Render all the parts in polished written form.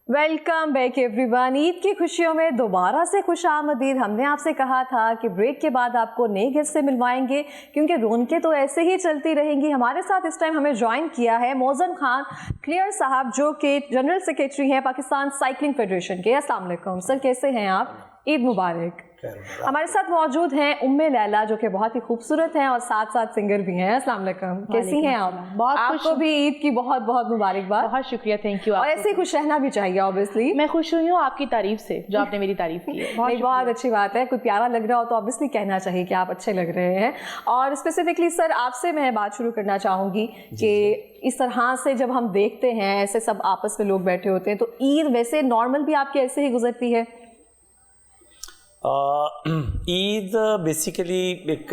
Welcome back everyone. Eid की खुशियों में दोबारा से खुशामदीद। हमने आपसे कहा था कि ब्रेक के बाद आपको नए गेस्ट से मिलवाएंगे क्योंकि रौनकें तो ऐसे ही चलती रहेंगी। हमारे साथ इस टाइम हमें ज्वाइन किया है मौजन खान क्लियर साहब, जो कि जनरल सेक्रेटरी हैं पाकिस्तान साइकिलिंग फेडरेशन के। अस्सलाम वालेकुम सर, कैसे हैं आप? ईद मुबारक। हमारे साथ मौजूद हैं उम्मे लैला, जो कि बहुत ही खूबसूरत हैं और साथ साथ सिंगर भी हैं। अस्सलाम वालेकुम, कैसी हैं आप? बहुत आपको भी ईद की बहुत बहुत मुबारकबाद। बहुत शुक्रिया, थैंक यू। और ऐसे ही खुश रहना भी चाहिए ऑब्वियसली। मैं खुश हुई हूँ आपकी तारीफ से, जो आपने मेरी तारीफ की है। बहुत अच्छी बात है। कोई प्यारा लग रहा हो तो ऑब्वियसली कहना चाहिए कि आप अच्छे लग रहे हैं। और स्पेसिफिकली सर आपसे मैं बात शुरू करना चाहूँगी कि इस तरह से जब हम देखते हैं ऐसे सब आपस में लोग बैठे होते हैं, तो ईद वैसे नॉर्मल भी आपकी ऐसे ही गुजरती है? ईद बेसिकली एक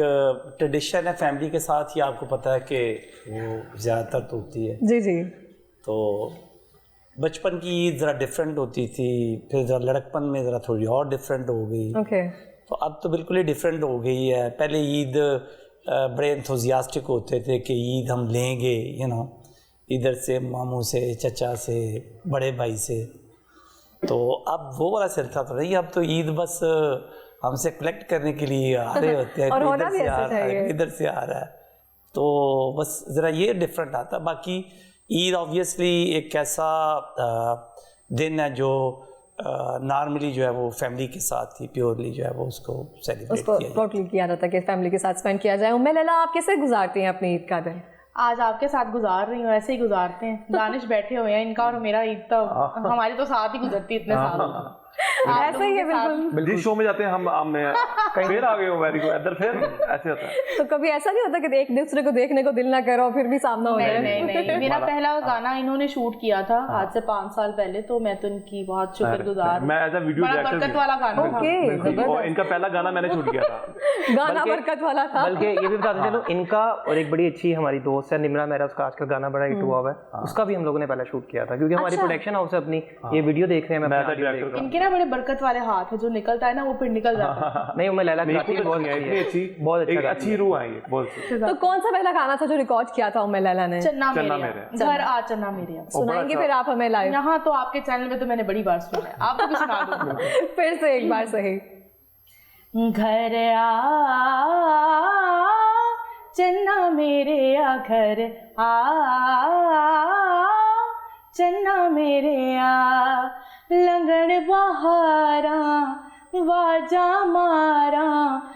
ट्रेडिशन है फैमिली के साथ ही। आपको पता है कि वो ज़्यादातर तो होती है। जी जी। तो बचपन की ईद ज़रा डिफरेंट होती थी, फिर ज़रा लड़कपन में ज़रा थोड़ी और डिफरेंट हो गई। ओके। तो अब तो बिल्कुल ही डिफरेंट हो गई है। पहले ईद बड़े एंथुजियास्टिक होते थे कि ईद हम लेंगे, इधर से मामू से, चचा से, बड़े भाई से। तो अब वो वाला सिलसिला तो नहीं, अब तो ईद बस हमसे कलेक्ट करने के लिए आ रहे होते हैं। और होना इधर भी से आ ऐसा रहा है, चाहिए। इधर से आ रहा है, तो बस ज़रा ये डिफरेंट आता है। बाकी ईद ऑब्वियसली एक ऐसा दिन है जो नॉर्मली जो है वो फैमिली के साथ ही प्योरली जो है वो उसको सेलिब्रेट किया जाता है कि फैमिली के साथ स्पेंड किया जाए। उम्मे लैला, आप कैसे गुजारती हैं अपनी ईद का दिन? आज आपके साथ गुजार रही हूँ, ऐसे ही गुजारते हैं। दानिश बैठे हुए हैं, इनका और मेरा ईद तो हमारी तो साथ ही गुजरती है इतने साल। ऐसा ही है बिल्कुल। जिस शो में जाते हैं हम फिर आ गए हो वेरी गुड, इधर फिर ऐसे होता है। तो कभी ऐसा नहीं होता कि एक दूसरे को देखने को दिल ना करो फिर भी सामना हो जाए? नहीं, मेरा पहला गाना इन्होंने शूट किया था आज से 5 साल पहले, तो मैं तो इनकी बहुत शुक्रगुजार। मैं एज अ वीडियो डायरेक्टर बरकत वाला गाना था। और इनका पहला गाना मैंने शूट किया था। गाना बरकत वाला था। बल्कि ये भी बताते चलो, इनका और एक बड़ी अच्छी हमारी दोस्त है निमरा मेहरा, उसका आजकल गाना बड़ा हिट हुआ है, उसका भी हम लोगों ने पहले शूट किया था। क्योंकि हमारी प्रोडक्शन हाउस है अपनी, ये वीडियो देख रहे हैं, मैं इनके ना बड़े बरकत वाले हाथ है, जो निकलता है ना वो फिर निकल जाता है। नहीं, मैं लैला गाती है, बहुत अच्छी रूह आई है। तो कौन सा पहला गाना था जो रिकॉर्ड किया था उम्मे लैला ने? चन्ना मेरे घर आ, चन्ना मेरे। सुनाएंगे फिर आप हमें लाइव? यहाँ तो आपके चैनल में तो मैंने बड़ी बार सुना है, आपको भी सुना दूँ। फिर से एक बार सही। घर आ चन्ना मेरे आ, घर आ चन्ना मेरे आ, लंगन बहारा वाजा मारा,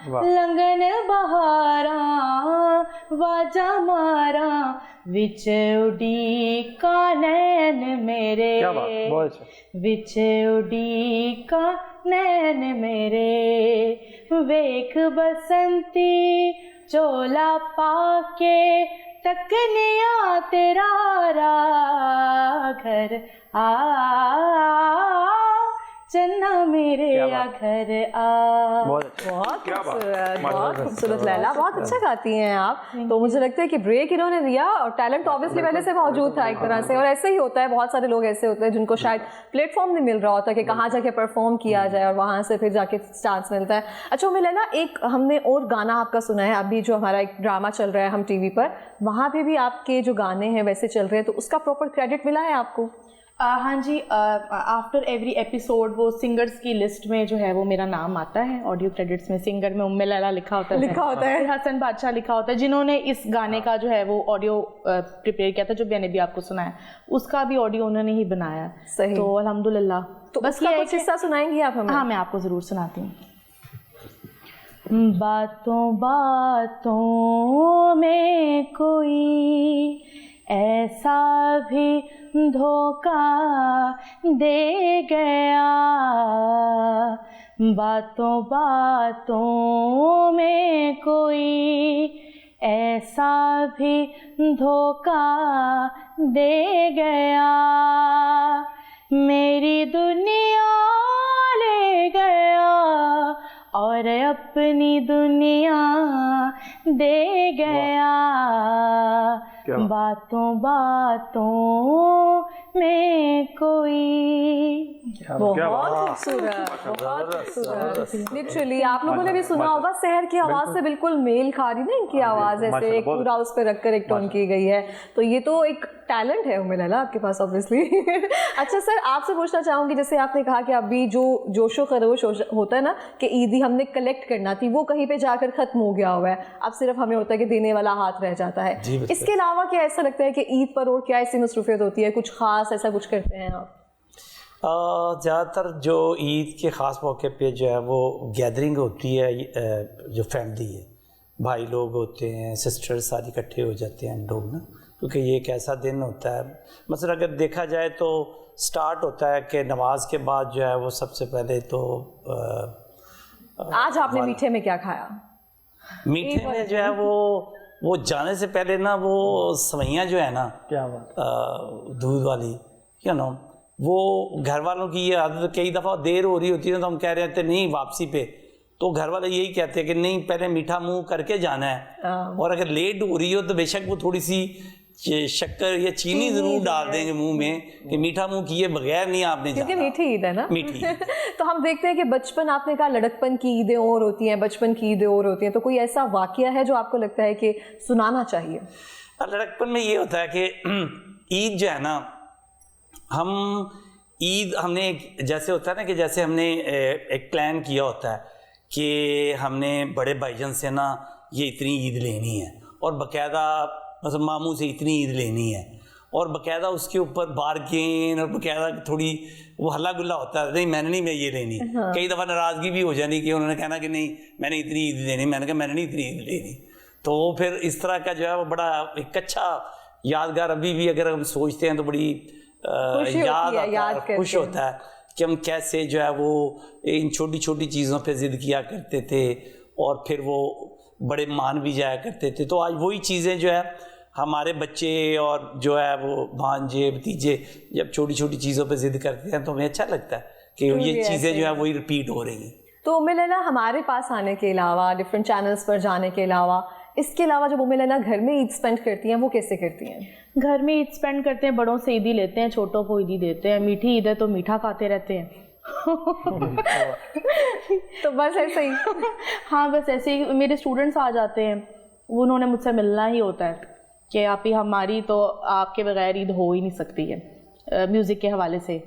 लंगन बहारा वाजा मारा, विच उडी का नैन मेरे, विच उडी का नैन मेरे, वेख बसंती चोला पाके तकनिया तेरा घर आ चन्ना मेरे आ, घर आ। बहुत खूबसूरत लैला, बहुत अच्छा गाती हैं आप। तो मुझे लगता है कि ब्रेक इन्होंने दिया और टैलेंट तो ऑब्वियसली पहले से मौजूद था एक तरह से। और ऐसे ही होता है, बहुत सारे लोग ऐसे होते हैं जिनको शायद प्लेटफॉर्म नहीं मिल रहा होता कि कहाँ जाके परफॉर्म किया जाए और वहाँ से फिर जाके चांस मिलता है। अच्छा उम्मे लैला, एक हमने और गाना आपका सुना है अभी, जो हमारा एक ड्रामा चल रहा है हम टीवी पर, वहाँ पे भी आपके जो गाने हैं वैसे चल रहे हैं, तो उसका प्रॉपर क्रेडिट मिला है आपको? हाँ जी, आफ्टर एवरी एपिसोड वो सिंगर्स की लिस्ट में जो है वो मेरा नाम आता है। ऑडियो क्रेडिट्स में सिंगर में उम्मे लैला लिखा होता है, हसन बादशाह लिखा होता है, जिन्होंने इस गाने का जो है वो ऑडियो प्रिपेयर किया था, जो मैंने भी आपको सुनाया, उसका भी ऑडियो उन्होंने ही बनाया। सही। तो अल्हम्दुलिल्लाह। तो बस ये कुछ हिस्सा सुनाएंगी आप हमें? हाँ, मैं आपको ज़रूर सुनाती हूँ। बातों बातों में कोई ऐसा भी धोखा दे गया, बातों बातों में कोई ऐसा भी धोखा दे गया, मेरी दुनिया ले गया और अपनी दुनिया दे गया, बातों बातों में कोई। बहुत खूबसूरत। लिटरली आप लोगों ने भी सुना होगा, शहर की आवाज से बिल्कुल मेल खा रही ना इनकी आवाज, ऐसे एक पूरा उस पर रखकर एक टोन की गई है। तो ये तो एक टैलेंट है उम्मे लैला आपके पास ऑब्वियसली। अच्छा सर, आपसे पूछना चाहूंगी, जैसे आपने कहा कि अभी जो जोशो खरोश होता है ना कि ईदी हमने कलेक्ट करना थी, वो कहीं पे जाकर खत्म हो गया हुआ है, अब सिर्फ हमें होता है कि देने वाला हाथ रह जाता है। इसके अलावा क्या ऐसा लगता है कि ईद पर और क्या ऐसी मसरूफियत होती है, कुछ खास ऐसा कुछ करते हैं आप? ज़्यादातर जो ईद के ख़ास मौके पे जो है वो गैदरिंग होती है, जो फैमिली है, भाई लोग होते हैं, सिस्टर्स सारे इकट्ठे हो जाते हैं हम लोग ना, क्योंकि ये एक ऐसा दिन होता है। मसलन अगर देखा जाए तो स्टार्ट होता है कि नमाज के बाद जो है वो सबसे पहले तो आज आपने मीठे में क्या खाया? मीठे में जो है वो जाने से पहले ना वो सवैयाँ जो है ना, क्या बात, दूध वाली, वो घर वालों की ये आदत, कई दफ़ा देर हो रही होती है तो हम कह रहे थे नहीं वापसी पे, तो घर वाले यही कहते हैं कि नहीं पहले मीठा मुंह करके जाना है, और अगर लेट हो रही हो तो बेशक वो थोड़ी सी शक्कर या चीनी ज़रूर डाल देंगे मुंह में कि मीठा मुंह किए बगैर नहीं आपने जाना, क्योंकि मीठी ईद है ना, मीठी। तो हम देखते हैं कि बचपन, आपने कहा लड़कपन की ईदें और होती हैं, बचपन की ईदें और होती हैं, तो कोई ऐसा वाकया है जो आपको लगता है कि सुनाना चाहिए? लड़कपन में ये होता है कि ईद जो है ना, हम ईद हमने जैसे होता है ना कि जैसे हमने एक प्लान किया होता है कि हमने बड़े भाईजान से ना ये इतनी ईद लेनी है, और बाकायदा मतलब मामू से इतनी ईद लेनी है, और बाकायदा उसके ऊपर बार्गेन और बाकायदा थोड़ी वो हल्ला गुल्ला होता है, नहीं मैंने नहीं, मैं ये लेनी। हाँ। कई दफ़ा नाराज़गी भी हो जानी कि उन्होंने कहना कि नहीं मैंने इतनी ईद लेनी, मैंने कहा मैंने नहीं इतनी ईद लेनी। तो फिर इस तरह का जो है वो बड़ा एक अच्छा यादगार अभी भी अगर हम सोचते हैं तो बड़ी खुश होता है कि हम कैसे जो है वो इन छोटी छोटी चीज़ों पे ज़िद किया करते थे, और फिर वो बड़े मान भी जाया करते थे। तो आज वही चीज़ें जो है हमारे बच्चे और जो है वो भांजे भतीजे जब छोटी छोटी चीज़ों पे ज़िद करते हैं तो हमें अच्छा लगता है कि ये चीज़ें जो है वही रिपीट हो रही हैं। तो उम्मे लैला हमारे पास आने के अलावा, डिफरेंट चैनल्स पर जाने के अलावा, इसके अलावा जब उम्मे लैला घर में ईद स्पेंड करती हैं वो कैसे करती हैं? घर में ईद स्पेंड करते हैं, बड़ों से ईदी लेते हैं, छोटों को ईदी देते हैं, मीठी ईद है तो मीठा खाते रहते हैं। तो बस ऐसे ही। हाँ बस ऐसे ही। मेरे स्टूडेंट्स आ जाते हैं, उन्होंने मुझसे मिलना ही होता है कि आप ही हमारी तो आपके बगैर ईद हो ही नहीं सकती है। म्यूज़िक के हवाले से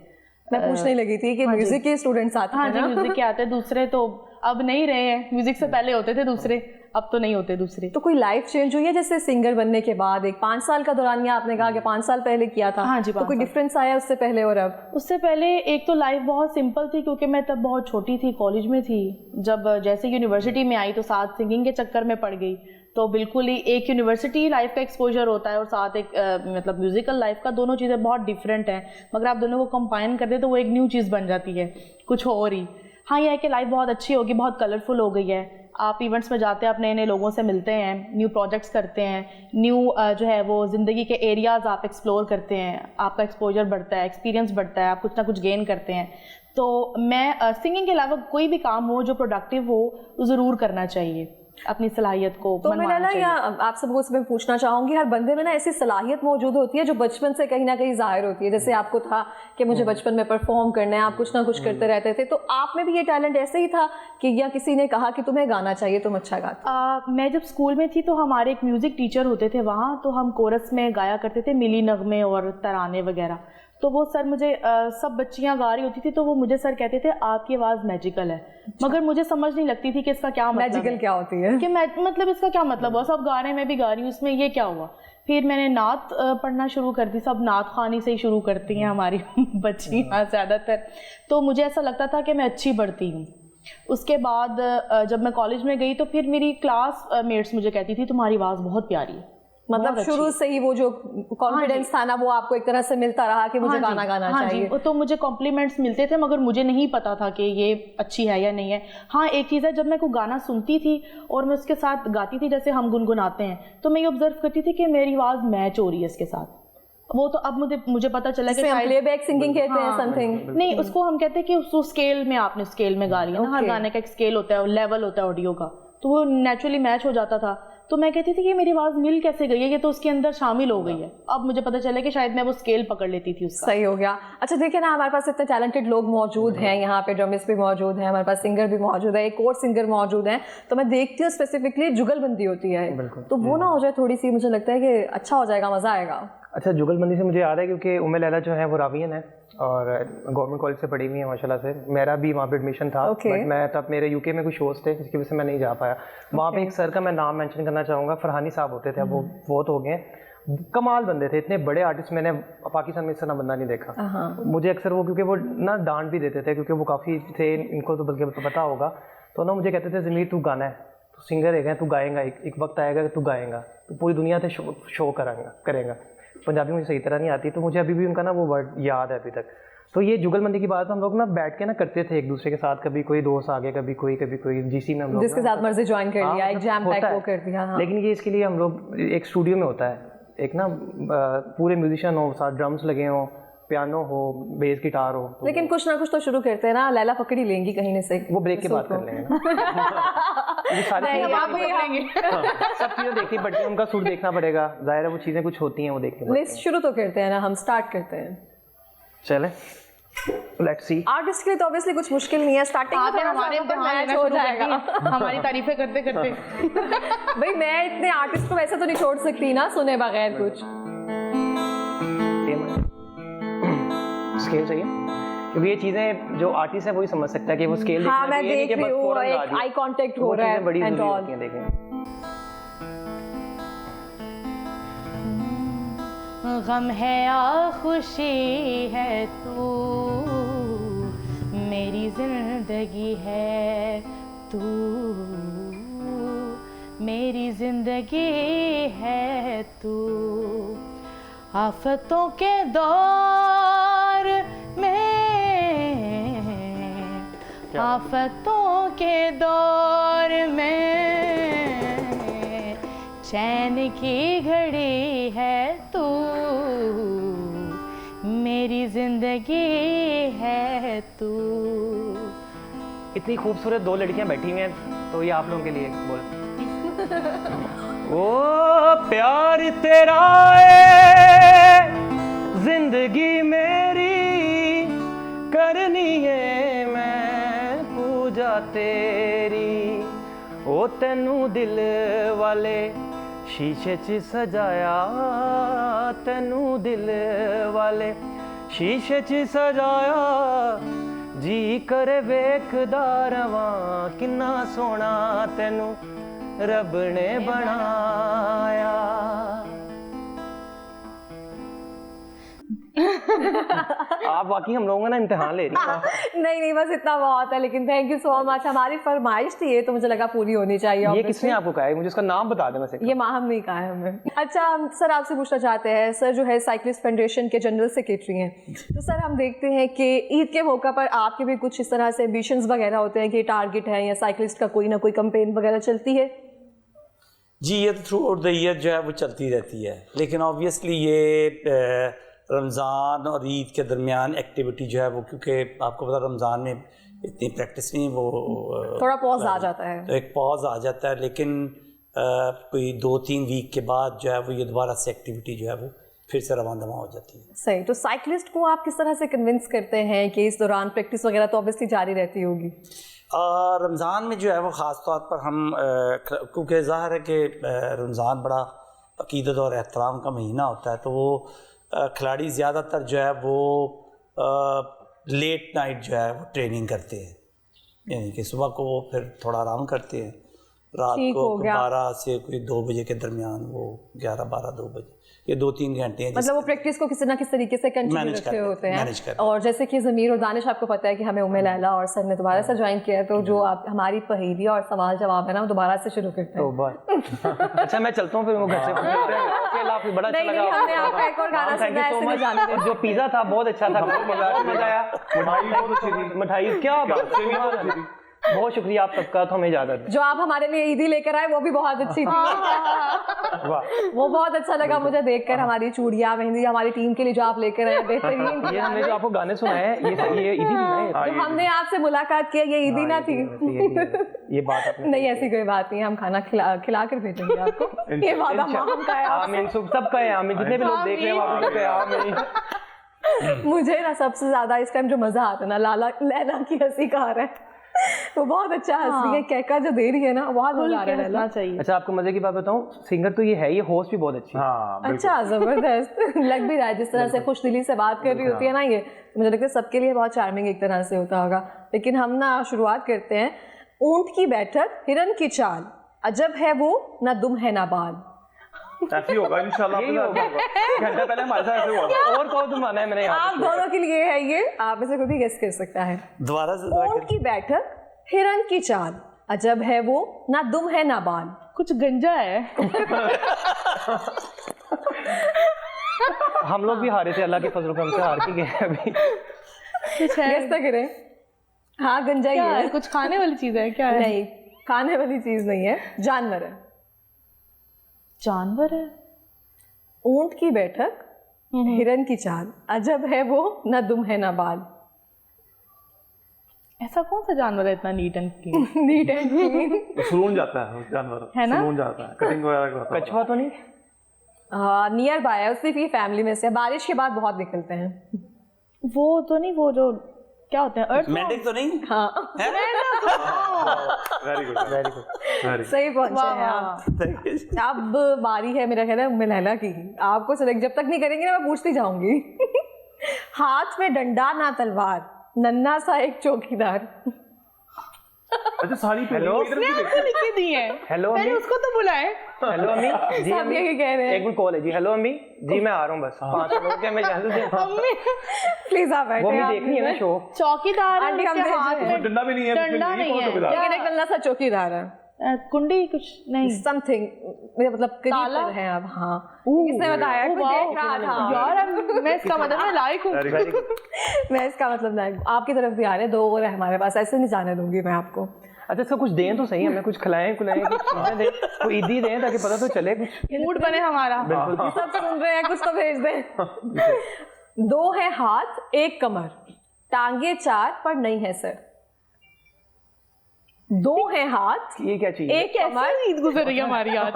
मैं पूछने लगी थी कि म्यूज़िक के स्टूडेंट्स आते हैं? हाँ जी, म्यूज़िक के आते हैं। दूसरे तो अब नहीं रहे हैं, म्यूज़िक से पहले होते थे दूसरे, अब तो नहीं होते दूसरे। तो कोई लाइफ चेंज हुई है जैसे सिंगर बनने के बाद? एक 5 साल का दौरानिया आपने कहा कि 5 साल पहले किया था। हाँ जी, तो कोई डिफरेंस आया उससे पहले और अब? उससे पहले एक तो लाइफ बहुत सिंपल थी, क्योंकि मैं तब बहुत छोटी थी, कॉलेज में थी। जब जैसे यूनिवर्सिटी में आई तो साथ सिंगिंग के चक्कर में पड़ गई, तो बिल्कुल ही एक यूनिवर्सिटी लाइफ का एक्सपोजर होता है और साथ एक मतलब म्यूजिकल लाइफ का, दोनों चीज़ें बहुत डिफरेंट हैं, मगर आप दोनों को कंबाइन कर दे तो वो एक न्यू चीज़ बन जाती है, कुछ और ही। हाँ यह है कि लाइफ बहुत अच्छी होगी, बहुत कलरफुल हो गई है। आप इवेंट्स में जाते हैं, आप नए नए लोगों से मिलते हैं, न्यू प्रोजेक्ट्स करते हैं, न्यू जो है वो ज़िंदगी के एरियाज़ आप एक्सप्लोर करते हैं, आपका एक्सपोजर बढ़ता है, एक्सपीरियंस बढ़ता है, आप कुछ ना कुछ गेन करते हैं। तो मैं सिंगिंग के अलावा कोई भी काम हो जो प्रोडक्टिव हो ज़रूर करना चाहिए, अपनी सलाहियत को मनवाना चाहिए। आप सबको इसमें पूछना चाहूँगी, हर बंदे में ना ऐसी सलाहियत मौजूद होती है जो बचपन से कहीं ना कहीं जाहिर होती है। जैसे आपको था कि मुझे बचपन में परफॉर्म करना है, आप कुछ ना कुछ करते रहते थे, तो आप में भी ये टैलेंट ऐसे ही था कि या किसी ने कहा कि तुम्हें गाना चाहिए, तुम अच्छा गाते? मैं जब स्कूल में थी तो हमारे एक म्यूज़िक टीचर होते थे वहाँ, तो हम कोरस में गाया करते थे मिली नगमे और तराने वगैरह। तो वो सर मुझे सब बच्चियाँ गा रही होती थी तो वो मुझे सर कहते थे आपकी आवाज़ मैजिकल है, मगर मुझे समझ नहीं लगती थी कि इसका क्या मतलब मैजिकल क्या होती है, कि मतलब इसका क्या मतलब हुआ, सब गा रहे हैं मैं भी गा रही हूँ, इसमें ये क्या हुआ। फिर मैंने नात पढ़ना शुरू कर दी, सब नात खानी से ही शुरू करती हैं हमारी बच्चियाँ ज़्यादातर, तो मुझे ऐसा लगता था कि मैं अच्छी पढ़ती हूँ। उसके बाद जब मैं कॉलेज में गई तो फिर मेरी क्लास मेट्स मुझे कहती थी तुम्हारी आवाज़ बहुत प्यारी है। मतलब शुरू से ही वो जो कॉन्फिडेंस था ना वो आपको एक तरह से मिलता रहा कि मुझे गाना गाना चाहिए। तो मुझे कॉम्प्लीमेंट्स मिलते थे, मगर मुझे नहीं पता था कि ये अच्छी है या नहीं है। हाँ एक चीज़ है, जब मैं कोई गाना सुनती थी और मैं उसके साथ गाती थी, जैसे हम गुनगुनाते हैं, तो मैं ये ऑब्जर्व करती थी कि मेरी आवाज़ मैच हो रही है इसके साथ। वो तो अब मुझे पता चला कि प्लेबैक सिंगिंग कहते हैं समथिंग, नहीं उसको हम कहते हैं कि उस स्केल में आपने स्केल में गा लिया ना, हर गाने का एक स्केल होता है, लेवल होता है ऑडियो का, तो वो नेचुरली मैच हो जाता था। तो मैं कहती थी कि मेरी आवाज़ मिल कैसे गई है, ये तो उसके अंदर शामिल हो गई है। अब मुझे पता चला कि शायद मैं वो स्केल पकड़ लेती थी उसका। सही हो गया। अच्छा देखिए ना, हमारे पास इतने टैलेंटेड लोग मौजूद हैं, यहाँ पे ड्रमिस्ट भी मौजूद है, हमारे पास सिंगर भी मौजूद है, एक और सिंगर मौजूद है, तो मैं देखती हूँ स्पेसिफिकली जुगलबंदी होती है, तो वो ना हो जाए थोड़ी सी, मुझे लगता है कि अच्छा हो जाएगा, मज़ा आएगा। अच्छा, जुगलबंदी से मुझे याद है क्योंकि उम्मे लैला जो है वो रावियन है और गवर्नमेंट कॉलेज से पढ़ी हुई है माशाल्लाह से। मेरा भी वहाँ पे एडमिशन था, बट मैं तब मेरे यूके में कुछ शोज़ थे जिसकी वजह से मैं नहीं जा पाया। वहाँ पे एक सर का मैं नाम मेंशन करना चाहूँगा, फरहानी साहब होते थे, अब वो बहुत हो गए, कमाल बंदे थे, इतने बड़े आर्टिस्ट मैंने पाकिस्तान में इस तरह बंदा नहीं देखा। मुझे अक्सर वो, क्योंकि वो ना डांट भी देते थे, क्योंकि वो काफ़ी थे, इनको तो बल्कि पता होगा, तो ना मुझे कहते थे ज़मीर तू गाना है, तू सिंगर है, तू गाएगा, एक वक्त आएगा कि तू गाएगा, तो पूरी दुनिया से शो करेगा। पंजाबी मुझे सही तरह नहीं आती, तो मुझे अभी भी उनका ना वो वर्ड याद है अभी तक। तो ये जुगलबंदी की बात हम लोग ना बैठ के ना करते थे एक दूसरे के साथ, कभी कोई दोस्त आगे, कभी कोई जीसी में हम लोग जिसके साथ मर्जी ज्वाइन कर लिया, एक जैम पैक वो कर दिया। लेकिन ये इसके लिए हम लोग एक स्टूडियो में होता है, एक ना पूरे म्यूजिशियन हो, साथ ड्रम्स लगे हों, पियानो हो, बेस गिटार हो, लेकिन कुछ ना कुछ तो शुरू करते हैं ना। लैला पकड़ी लेंगी कहीं से, वो ब्रेक के बाद कर लेंगे सब चीज़ें देखनी पड़ती है, उनका सूट देखना पड़ेगा, जाहिर है वो चीज़ें कुछ होती हैं वो देखनी पड़ती हैं। शुरू तो करते हैं ना, हम स्टार्ट करते हैं, चले लेट्स सी। आर्टिस्ट के लिए तो ऑब्वियसली कुछ मुश्किल नहीं है, स्टार्टिंग में हमारे मैच हो जाएगा। हमारी तारीफें करते करते भाई मैं इतने आर्टिस्ट को वैसे तो नहीं छोड़ सकती ना सुने बगैर कुछ। स्केल चाहिए, क्योंकि ये चीजें जो आर्टिस्ट है वही समझ सकता है कि वो स्केल हाँ, मैं देख रही हूँ, एक आई कांटेक्ट हो रहा है, बड़ी एंड जरूरी ऑल। होती हैं, देखें। गम है या खुशी है तू, मेरी जिंदगी है तू, मेरी जिंदगी है तू, आफतों के दौर में, आफतों के दौर में, चैन की घड़ी है तू, मेरी जिंदगी है तू। इतनी खूबसूरत दो लड़कियां बैठी हुई हैं, तो ये आप लोगों के लिए बोल। ओ प्यार तेरा है जिंदगी मेरी, करनी है मैं पूजा तेरी, ओ तेनू दिल वाले शीशे च सजाया, तेनू दिल वाले शीशे च सजाया, जी करे वेखदा रवां, किन्ना सोहना तेनू रब ने बनाया। आप वाकई हम लोगों का ना इम्तिहान ले रही हैं। नहीं बस इतना बहुत है, लेकिन थैंक यू सो मच। हमारी फरमाइश थी ये, तो मुझे लगा पूरी होनी चाहिए। ये किसने आपको कहा है? मुझे उसका नाम बता दें वैसे। ये माहम नहीं कहा है हमें। अच्छा सर, आपसे पूछना चाहते हैं, सर जो है साइक्लिस्ट फेडरेशन के जनरल सेक्रेटरी हैं, तो सर हम देखते हैं कि ईद के मौका पर आपके भी कुछ इस तरह से एम्बिशंस वगैरह होते हैं कि टारगेट है या साइक्लिस्ट का कोई ना कोई कैंपेन वगैरह चलती है? जी, ये तो थ्रू आउट द ईयर जो है वो चलती रहती है, लेकिन ऑब्वियसली ये रमज़ान और ईद के दरमियान एक्टिविटी जो है वो, क्योंकि आपको पता रमज़ान में इतनी प्रैक्टिस नहीं, वो थोड़ा पॉज आ जाता है, तो एक पॉज आ जाता है, लेकिन कोई 2-3 वीक के बाद जो है वो ये दोबारा से एक्टिविटी जो है वो फिर से रवां दवा हो जाती है। सही। तो साइक्लिस्ट को आप किस तरह से कन्विंस करते हैं कि इस दौरान प्रैक्टिस वगैरह तो ऑब्वियसली जारी रहती होगी? रमज़ान में जो है वो ख़ास तौर पर हम, क्योंकि ज़ाहिर है कि रमज़ान बड़ा अक़ीदत और एहतराम का महीना होता है, तो वो खिलाड़ी ज़्यादातर जो है वो लेट नाइट जो है वो ट्रेनिंग करते हैं, यानी कि सुबह को वो फिर थोड़ा आराम करते हैं, रात को 12 से कोई 2 बजे के दरमियान वो 11-12-2 बजे, ये 2-3 घंटे हैं, मतलब वो प्रैक्टिस को किसी ना किसी तरीके से कंटिन्यू रखे होते हैं। और जैसे कि ज़मीर और दानिश, आपको पता है कि हमें उम्मे लैला और सर ने दोबारा से ज्वाइन किया है, तो जो आप हमारी पहेली और सवाल जवाब है ना, वो दोबारा से शुरू करते हैं। अच्छा मैं चलता हूँ फिर वो घर से। बड़ा अच्छा लगा, हमने आपका एक और गाना सुना है, जो पिज़्ज़ा था बहुत अच्छा था, बहुत मजा आया, मिठाई बहुत अच्छी थी, मिठाई क्या बात, बहुत शुक्रिया आप सबका, तो हमें इजाजत है। जो आप हमारे लिए ईदी लेकर आए वो भी बहुत अच्छी थी। वाह, वो बहुत अच्छा लगा मुझे देखकर, हमारी चूड़ियां मेहंदी हमारी टीम के लिए जो आप लेकर आए बेहतरीन। ये हमने जो आपको गाने सुनाए हैं ये ईदी नहीं है, जो हमने आपसे मुलाकात किया ये ईदी ना थी। ये बात आपने नहीं ऐसी कोई बात नहीं, हम खाना खिला कर भेजेंगे आपको। ये वादा माम का है आपसे। आमीन, सबका है आमीन, जितने भी लोग देख रहे हैं वहाँ पे आमीन। मुझे ना सबसे ज्यादा इस टाइम जो मजा आता है ना, लैला की हंसी का आ रहा है, वो बहुत अच्छा हंस रही है, कहका जो दे रही है ना बहुत मजा आ रहा है। चाहिए। अच्छा आपको मजे की बात बताऊं, सिंगर तो ये है, ये होस्ट भी बहुत अच्छी है। हाँ अच्छा जबरदस्त लग भी रहा है, जिस तरह से खुश दिली से बात कर रही होती है ना, ये मुझे लगता है सबके लिए बहुत चार्मिंग एक तरह से होता होगा। लेकिन हम ना शुरुआत करते हैं। ऊंट की बैठक, हिरन की चाल, अजब है वो ना दुम है ना बाल। ऐसे ही होगा इंशाल्लाह। यही होगा। घंटा पहले हमारे साथ ऐसे हुआ। और कौन तुम आना है मैंने आप दोनों के लिए है ये, आप में से कोई भी गेस कर सकता है। दोबारा से ऊंट की बैठक, हिरन की चाल, अजब है वो ना दुम है ना बाल। कुछ गंजा है। हम लोग भी हारे थे, अल्लाह के फजल से हमसे हार के गए अभी। कुछ है, गेस तो करें। हाँ गंजा ही क्या है। है? कुछ खाने वाली चीज है क्या? है नहीं खाने वाली चीज नहीं है, जानवर है। जानवर है। ऊंट की बैठक, हिरन की चाल, अजब है वो ना दुम है ना बाल। ऐसा कौन सा जानवर है इतना neat and clean? Neat and clean. सुलून जाता है जानवर, है ना? सुलून जाता है, कटिंग वगैरह करता है। कछुआ तो नहीं? नियर बाय है, उसकी भी फैमिली में से, बारिश के बाद बहुत निकलते हैं। वो तो नहीं, वो जो क्या होते हैं, अर्थ मेंढक तो नहीं? हाँ very good very good very. सही पहुंचे हैं आप। अब बारी है मेरा ख्याल है उम्मे लैला की। आपको सेलेक्ट जब तक नहीं करेंगे ना मैं पूछती जाऊंगी। हाथ में डंडा ना तलवार, नन्ना सा एक चौकीदार। अच्छा सारी हेलो लिख के दी है। हेलो पहले अम्मी, उसको तो बुलाए। हेलो अम्मी जी, सब अम्मी ये कह रहे हैं। एक मिनट कॉल है जी। हेलो अम्मी जी, मैं आ रहा हूँ बस 5 मिनट के, मैं जल्दी से। प्लीज आप बैठे। वो भी आप देखनी है ना शो। चौकीदार है, आंटी, हम उसके भेज हाथ रहे हैं। में डंडा भी नहीं है, डंडा नहीं है। लेकिन एक नन्ना सा चौकीदार है। कुंडी कुछ नहीं। समथिंग मतलब ताला? करीब है आप। हाँ किसने बताया? कुछ देख रहा था यार मैं इसका मतलब मैं लायक हूँ। Very good. मैं इसका मतलब नहीं, आपकी तरफ भी आ रहे हैं, 2 और है हमारे पास, ऐसे नहीं जाने दूंगी मैं आपको। अच्छा इसका कुछ दें तो सही, हमें कुछ खिलाएं कुछ चीजें दें, कोई ईदी दें ताकि पता तो चले कुछ। मूड बने हमारा। बिल्कुल। सब सुन रहे हैं, कुछ तो भेज दें। 2 है हाथ, 1 कमर, टांगे 4 पर नहीं है सर। 2 है हाथ, ये क्या चीज है? 1 कमर, कैसे ईद गुजर रही है हमारी आज।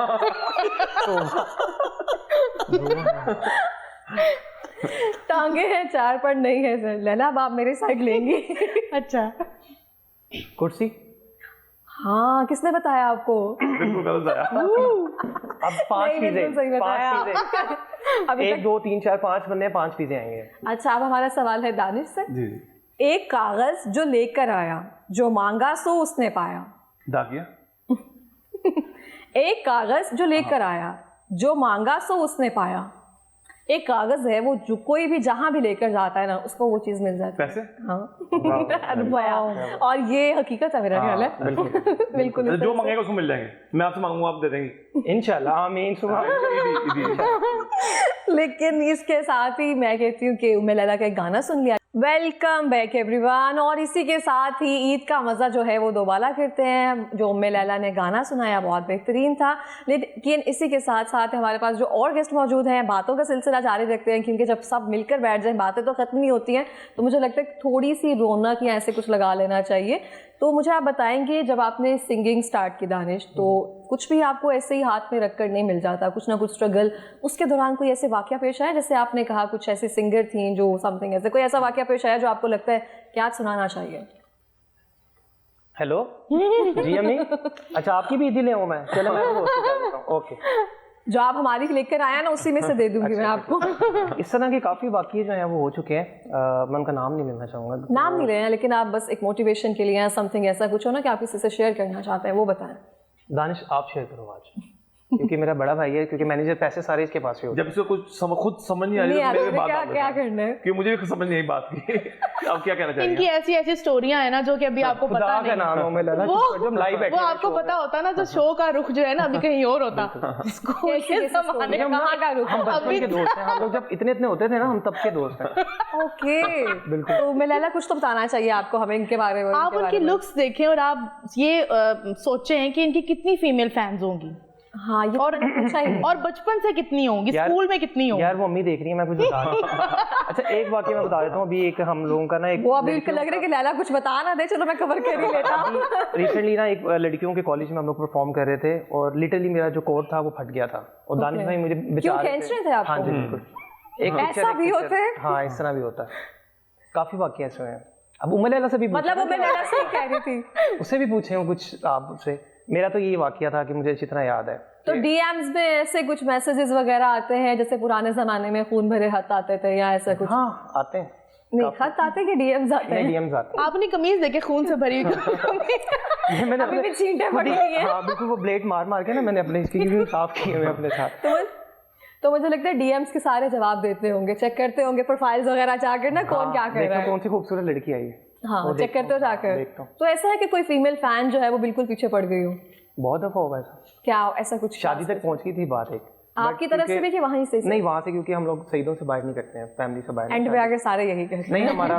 टांगे हैं 4 पर नहीं है सर। लैला अब आप मेरे साइड लेंगी? अच्छा कुर्सी। हाँ किसने बताया आपको? बिल्कुल गलत आया। अब 5 नहीं, बिल्कुल सही चीजें, बताया। 5 चीजें, अभी 1 2 3 4 5 बंदे, 5 चीजें आएंगे। अच्छा अब हमारा सवाल है दानिश से। जी एक कागज जो लेकर आया, जो मांगा सो उसने पाया। दागिया। एक कागज जो लेकर आया, जो मांगा सो उसने पाया। एक कागज है वो, जो कोई भी जहां भी लेकर जाता है ना उसको वो चीज मिल जाती है। पैसे। हाँ रुपया। और ये हकीकत है मेरा ख्याल है। बिल्कुल जो मांगेगा उसको मिल जाएंगे। मैं आपसे मांगूंगा आप दे देंगी इंशाल्लाह आमीन सुभान। लेकिन इसके साथ ही मैं कहती हूँ कि उम्मे लैला का एक गाना सुन लिया। Welcome back everyone. और इसी के साथ ही ईद का मज़ा जो है वो दोबारा करते हैं। जो उम्मे लैला ने गाना सुनाया बहुत बेहतरीन था, लेकिन इसी के साथ साथ हमारे पास जो और गेस्ट मौजूद हैं, बातों का सिलसिला जारी रखते हैं, क्योंकि जब सब मिलकर बैठ जाएं बातें तो ख़त्म नहीं होती हैं। तो मुझे लगता है थोड़ी सी रौनक या ऐसे कुछ लगा लेना चाहिए। तो मुझे आप बताएंगे, जब आपने सिंगिंग स्टार्ट की दानिश, तो कुछ भी आपको ऐसे ही हाथ में रखकर नहीं मिल जाता, कुछ ना कुछ स्ट्रगल, उसके दौरान कोई ऐसे वाक़या पेश आया? जैसे आपने कहा कुछ ऐसी सिंगर थी जो समथिंग ऐसे, कोई ऐसा वाक़या पेश आया जो आपको लगता है कि आज सुनाना चाहिए? हेलो जी अम्मी, अच्छा आपकी भी ईदी ले मैं? चलो मैं ओके, जो आप हमारी लेकर आया ना उसी में से दे दूंगी मैं आपको। इस तरह के काफ़ी वाक़ये जो हैं वो हो चुके हैं। मैं उनका नाम नहीं लेना चाहूँगा, नाम नहीं लेना, लेकिन आप बस एक मोटिवेशन के लिए समथिंग ऐसा कुछ हो ना कि आप किसी से शेयर करना चाहते हैं, वो बताएं। दानिश आप शेयर करो आज। क्योंकि मेरा बड़ा भाई है, क्योंकि मैनेजर पैसे सारे इसके पास ही होते जब इसको कुछ खुद समझ नहीं आ रही नहीं तो आता मेरे तो बात क्या आप क्या बताएं। करना है? कि मुझे भी समझ नहीं आई बात की। अब क्या कहना इनकी चाहिए? ऐसी स्टोरियां है ना जो कि अभी आपको खुदा पता का नहीं। नाम है उम्मे लैला, जब लाइव बैठे वो आपको पता होता ना, तो शो का रुख जो है ना अभी कहीं और होता। स्कूल के जमाने में कहाँ का रुख? हम बचपन के दोस्त हैं, हम लोग जब इतने होते थे ना, हम तब के दोस्त हैं। ओके, बिल्कुल। तो उम्मे लैला कुछ तो बताना चाहिए आपको हमें इनके बारे में। आप उनकी लुक्स देखें और आप ये सोचें कि इनकी कितनी फीमेल फैंस होंगी। हाँ, ये और और बचपन से कितनी होंगी, स्कूल में कितनी होंगी। यार वो मम्मी देख रही है, मैं कुछ बता रहा अच्छा एक वाकई मैं बता देता हूँ। अभी एक हम लोगों का ना एक वो अभी लग रहा है कि लैला कुछ बता ना दे, चलो मैं कवर कर ही लेता हूँ। रिसेंटली ना एक लड़कियों के कॉलेज में हम लोग परफॉर्म कर रहे थे और लिटरली मेरा जो कोट था वो फट गया था और दानिश भाई मुझे क्यों खींच रहे थे आपको? हाँ जी बिल्कुल। एक ऐसा भी होता है? हाँ, इस तरह भी होता है, काफी वाकई ऐसे हैं। अब उम्मे लैला से भी मतलब उम्मे लैला से कह रही थी, उससे भी पूछे हो कुछ आप उससे। मेरा तो यही वाकया था कि मुझे जितना याद है। तो डीएम्स में ऐसे कुछ मैसेजेस वगैरह आते हैं जैसे पुराने जमाने में खून भरे खत आते थे या ऐसा कुछ? हाँ आते हैं। नहीं, खत आते कि डीएम्स आते हैं? डीएम्स आते आप अपनी कमीज देखे खून से भरी हुई। हैं। मैंने अभी भी चींटे पड़ी हुई हैं। हाँ बिल्कुल, वो ब्लेड मार मार के ना मैंने अपने इसकी साफ किए हुए अपने साथ। तो मुझे लगता है डीएम्स के सारे जवाब देते होंगे, चेक करते होंगे प्रोफाइल्स वगैरह जाकर ना, कौन क्या कर रहा है। कौन सी खूबसूरत लड़की आई है। हाँ, चेक करते हो जाकर। देखता हूँ। तो ऐसा है कि कोई फीमेल फैन जो है वो बिल्कुल पीछे पड़ गई हो? बहुत दफा होगा ऐसा। क्या ऐसा कुछ? शादी तक पहुंच गई थी बात एक। आपकी तरफ से भी कि वहीं से? नहीं, वहां से, क्योंकि हम लोग सईदों से बाहर नहीं करते हैं, फैमिली से बाहर एंड पे आकर सारे यही कहते नहीं, हमारा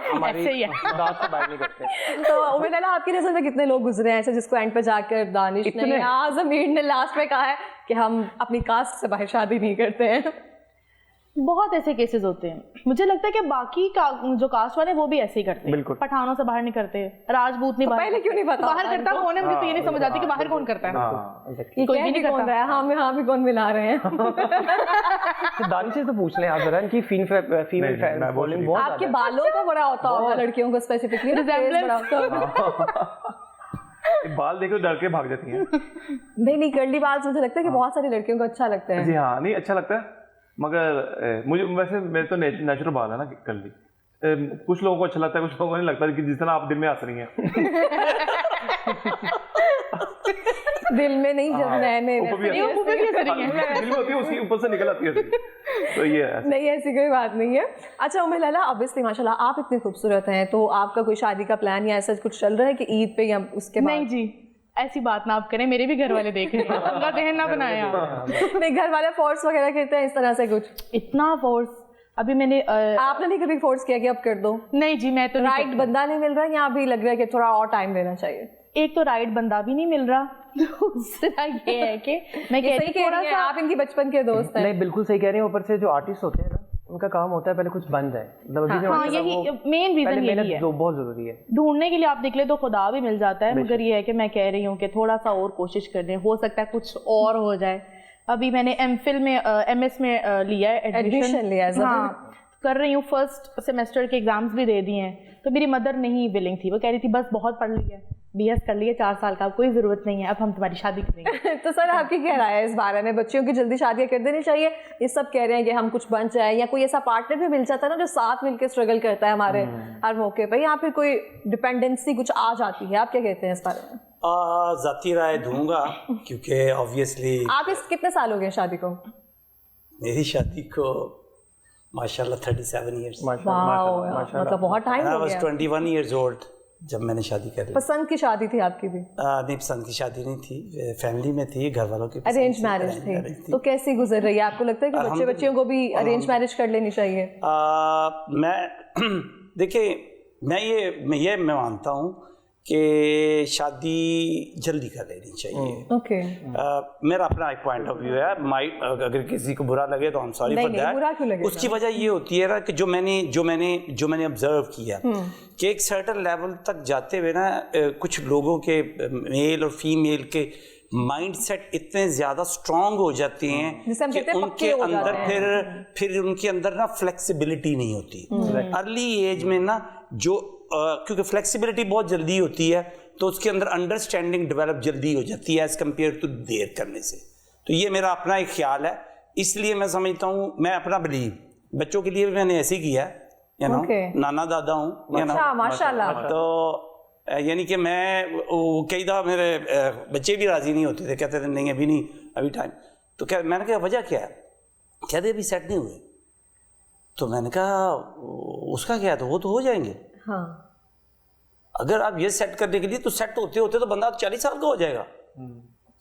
हमारी ऐसे ही है। दांत से बाहर नहीं करते। हैं। तो उम्मीद है ना आपकी नजर में कितने लोग गुजरे हैं ऐसे जिसको एंड पे जाकर दानिश ने या ज़मीर ने लास्ट में कहा है कि हम अपनी कास्ट से बाहर शादी नहीं करते हैं? बहुत ऐसे केसेस होते हैं। मुझे लगता है कि बाकी जो कास्ट वाले वो भी ऐसे ही करते हैं। बिल्कुल। पठानों से बाहर नहीं करते, राजपूत नहीं बाहर। पहले क्यों नहीं पता बाहर करता कौन है? मुझे तो ये नहीं समझ आती कि बाहर कौन करता है। ये कोई कह भी भी नहीं कौन करता। रहा है? हम यहाँ भी कौन मिला रहे हैं? तो दानिश से तो पूछ लें आप जरा, इनकी फीमेल फैन फॉलोइंग बहुत आपके बालों का बड़ा होता होगा लड़कियों को स्पेसिफिकली, बाल देखो डर के भाग जाती हैं। नहीं, कर्ली बाल मुझे लगता है कि बहुत सारी लड़कियों को अच्छा लगता है। जी हाँ, नहीं अच्छा लगता है, मगर मुझे वैसे मेरे तो नेचुरल बाल है ना कर्ली। कुछ लोगों को अच्छा लगता है, कुछ लोगों को नहीं लगता, कि जिस तरह आप दिल में हंस रही हैं। दिल में नहीं, जब मैंने ऊपर भी दिल में होती है, उसकी ऊपर से निकल आती है। तो ये है। नहीं, ऐसी कोई बात नहीं है। अच्छा उम्मे लैला, ऑब्वियसली माशाल्लाह आप इतनी खूबसूरत हैं, तो आपका कोई शादी का प्लान या ऐसा कुछ चल रहा है कि ईद पे या उसके बाद? नहीं जी, ऐसी बात ना आप करें, मेरे भी घर वाले देख रहे हैं, उनका जहन ना बनाया। नहीं, घर वाले फोर्स वगैरह करते हैं इस तरह से कुछ? इतना फोर्स अभी मैंने आपने नहीं कभी फोर्स किया कि अब कर दो? नहीं जी, मैं तो राइट बंदा नहीं मिल रहा या अभी लग रहा है कि थोड़ा और टाइम देना चाहिए? एक तो राइट बंदा भी नहीं मिल रहा, दूसरा ये है कि मैं सही कह रही हैं, आप इनकी बचपन के दोस्त हैं। नहीं, बिल्कुल सही कह रही हैं। ऊपर से जो आर्टिस्ट होते हैं ना, उनका काम होता है पहले कुछ बन जाए। हाँ, यही मेन रीजन यही है। बहुत जरूरी है। ढूंढने के लिए आप निकले तो खुदा भी मिल जाता है, मगर ये है कि मैं कह रही हूँ कि थोड़ा सा और कोशिश करने, हो सकता है कुछ और हो जाए। अभी मैंने एमफिल में MS में लिया है एडमिशन लिया है। हाँ, कर रही हूँ। फर्स्ट सेमेस्टर के एग्जाम्स भी दे दिए हैं। तो मेरी मदर नहीं विलिंग थी, वो कह रही थी बस बहुत पढ़ लिया, BS कर लिए 4 साल का, कोई ज़रूरत नहीं है, अब हम तुम्हारी शादी करेंगे। तो सर आपकी क्या राय है इस बारे में? बच्चियों की जल्दी शादियां कर देनी चाहिए? ये सब कह रहे हैं कि हम कुछ बन जाए, या कोई ऐसा पार्टनर भी मिल जाता है ना जो साथ मिलकर स्ट्रगल करता है हमारे हर मौके पर, या फिर कोई डिपेंडेंसी कुछ आ जाती है? आप क्या कहते हैं इस बारे में? ज़ाती राय दूंगा, क्योंकि ऑब्वियसली आप इस कितने साल हो गए शादी को? मेरी शादी को माशाल्लाह 37 इयर्स। मतलब बहुत टाइम हो I was गया। 21 years old जब मैंने शादी कर ली। पसंद की शादी थी आपकी भी? नहीं, पसंद की शादी नहीं थी, फैमिली में थी, घर वालों की अरेंज मैरिज थी। तो कैसी गुजर रही है? आपको लगता है कि बच्चियों को भी अरेंज मैरिज कर लेनी चाहिए? मैं देखिए, मैं मानता हूँ कि शादी जल्दी कर लेनी चाहिए। ओके। मेरा अपना एक पॉइंट ऑफ व्यू है। अगर किसी को बुरा लगे तो I am sorry for that. उसकी वजह ये होती है ना कि जो मैंने ऑब्जर्व किया कि एक सर्टेन लेवल तक जाते हुए ना कुछ लोगों के, मेल और फीमेल के माइंडसेट इतने ज्यादा स्ट्रांग हो जाते हैं कि उनके अंदर फिर उनके अंदर ना फ्लेक्सिबिलिटी नहीं होती। अर्ली एज में ना जो क्योंकि फ्लेक्सिबिलिटी बहुत जल्दी होती है, तो उसके अंदर अंडरस्टैंडिंग डेवलप जल्दी हो जाती है एज कम्पेयर टू देर करने से। तो ये मेरा अपना एक ख्याल है, इसलिए मैं समझता हूँ, मैं अपना बिलीव बच्चों के लिए भी मैंने ऐसे ही किया है, नाना दादा हूँ, माशाल्लाह। तो यानी कि मैं वो कई दफ़ा मेरे बच्चे भी राज़ी नहीं होते थे, कहते थे नहीं अभी नहीं, अभी टाइम। तो क्या मैंने कहा वजह क्या है? कहते अभी सेट नहीं हुए। तो मैंने कहा उसका क्या है, तो वो तो हो जाएंगे। हाँ। अगर आप ये सेट करने के लिए तो सेट होते होते तो बंदा 40 साल का हो जाएगा।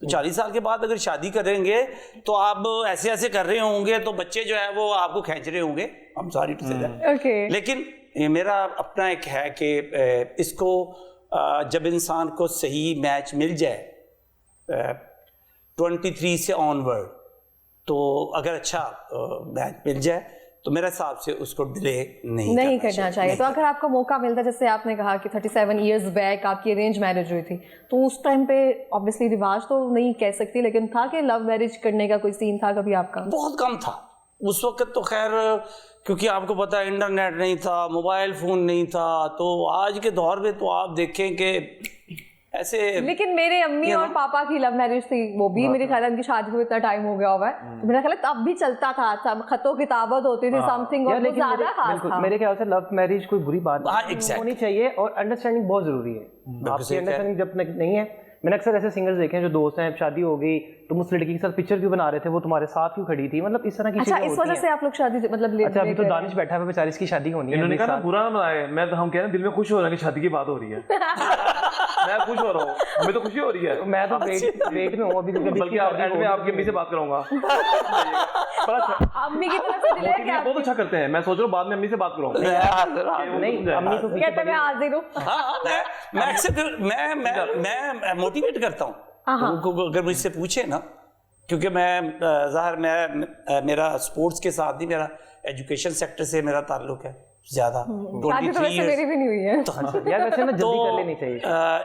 तो 40 साल के बाद अगर शादी करेंगे तो आप ऐसे ऐसे कर रहे होंगे तो बच्चे जो है वो आपको खींच रहे होंगे। I'm sorry to say that। Okay। लेकिन ये मेरा अपना एक है कि इसको जब इंसान को सही मैच मिल जाए 23 से ऑनवर्ड, तो अगर अच्छा मैच मिल जाए तो मेरे हिसाब से उसको डिले नहीं करना चाहिए। तो अगर आपको मौका मिलता, जैसे आपने कहा कि 37 इयर्स बैक आपकी अरेंज मैरिज हुई थी, तो उस टाइम पे ऑब्वियसली रिवाज तो नहीं कह सकती, लेकिन था कि लव मैरिज करने का कोई सीन था कभी आपका? बहुत कम था उस वक्त तो। खैर क्योंकि आपको पता है इंटरनेट नहीं था, मोबाइल फ़ोन नहीं था, तो आज के दौर में तो आप देखें कि ऐसे। लेकिन मेरे अम्मी और पापा की लव मैरिज थी, वो भी मेरे ख्याल उनकी शादी को इतना टाइम हो गया हुआ है, तो मेरा ख्याल तब भी चलता था, सब खतों किताबत होती थी समथिंग, और ज्यादा खास था। मेरे ख्याल से लव मैरिज कोई बुरी बात होनी चाहिए, और अंडरस्टैंडिंग बहुत जरूरी है। आपकी अंडरस्टैंडिंग जब तक नहीं है, मैंने अक्सर ऐसे सिंगर्स देखे हैं जो दोस्त हैं, शादी हो गई, तुम उस लड़की के साथ पिक्चर क्यों बना रहे थे, वो तुम्हारे साथ क्यों खड़ी थी, मतलब इस तरह की चीजें होती हैं। इस वजह से आप लोग शादी मतलब अच्छा अभी तो दानिश बैठा है, बेचारी इसकी शादी होनी है। इन्होंने कहा ना बुरा ना बनाए, मैं तो हम कह रहे हैं दिल में खुश हो रहा है कि शादी की बात हो रही है। मैं खुश हो रहा हूँ, हमें तो खुशी हो रही है। मैं तो वेट में हूँ अभी, बल्कि एंड में आपकी अम्मी से बात करूंगा। अम्मी की तरफ से दिले क्या बहुत अच्छा करते हैं, मैं सोच रहा हूँ बाद में अम्मी से बात करूंगा। नहीं अम्मी तो कहते मैं हाजिर हूँ। मैं मोटिवेट करता हूँ अगर मुझसे पूछे ना, क्योंकि मैं ज़ाहिर मेरा स्पोर्ट्स के साथ नहीं, मेरा एजुकेशन सेक्टर से मेरा ताल्लुक है ज़्यादा। 23 मेरी भी नहीं हुई है तो यार वैसे ना जल्दी कर लेनी चाहिए।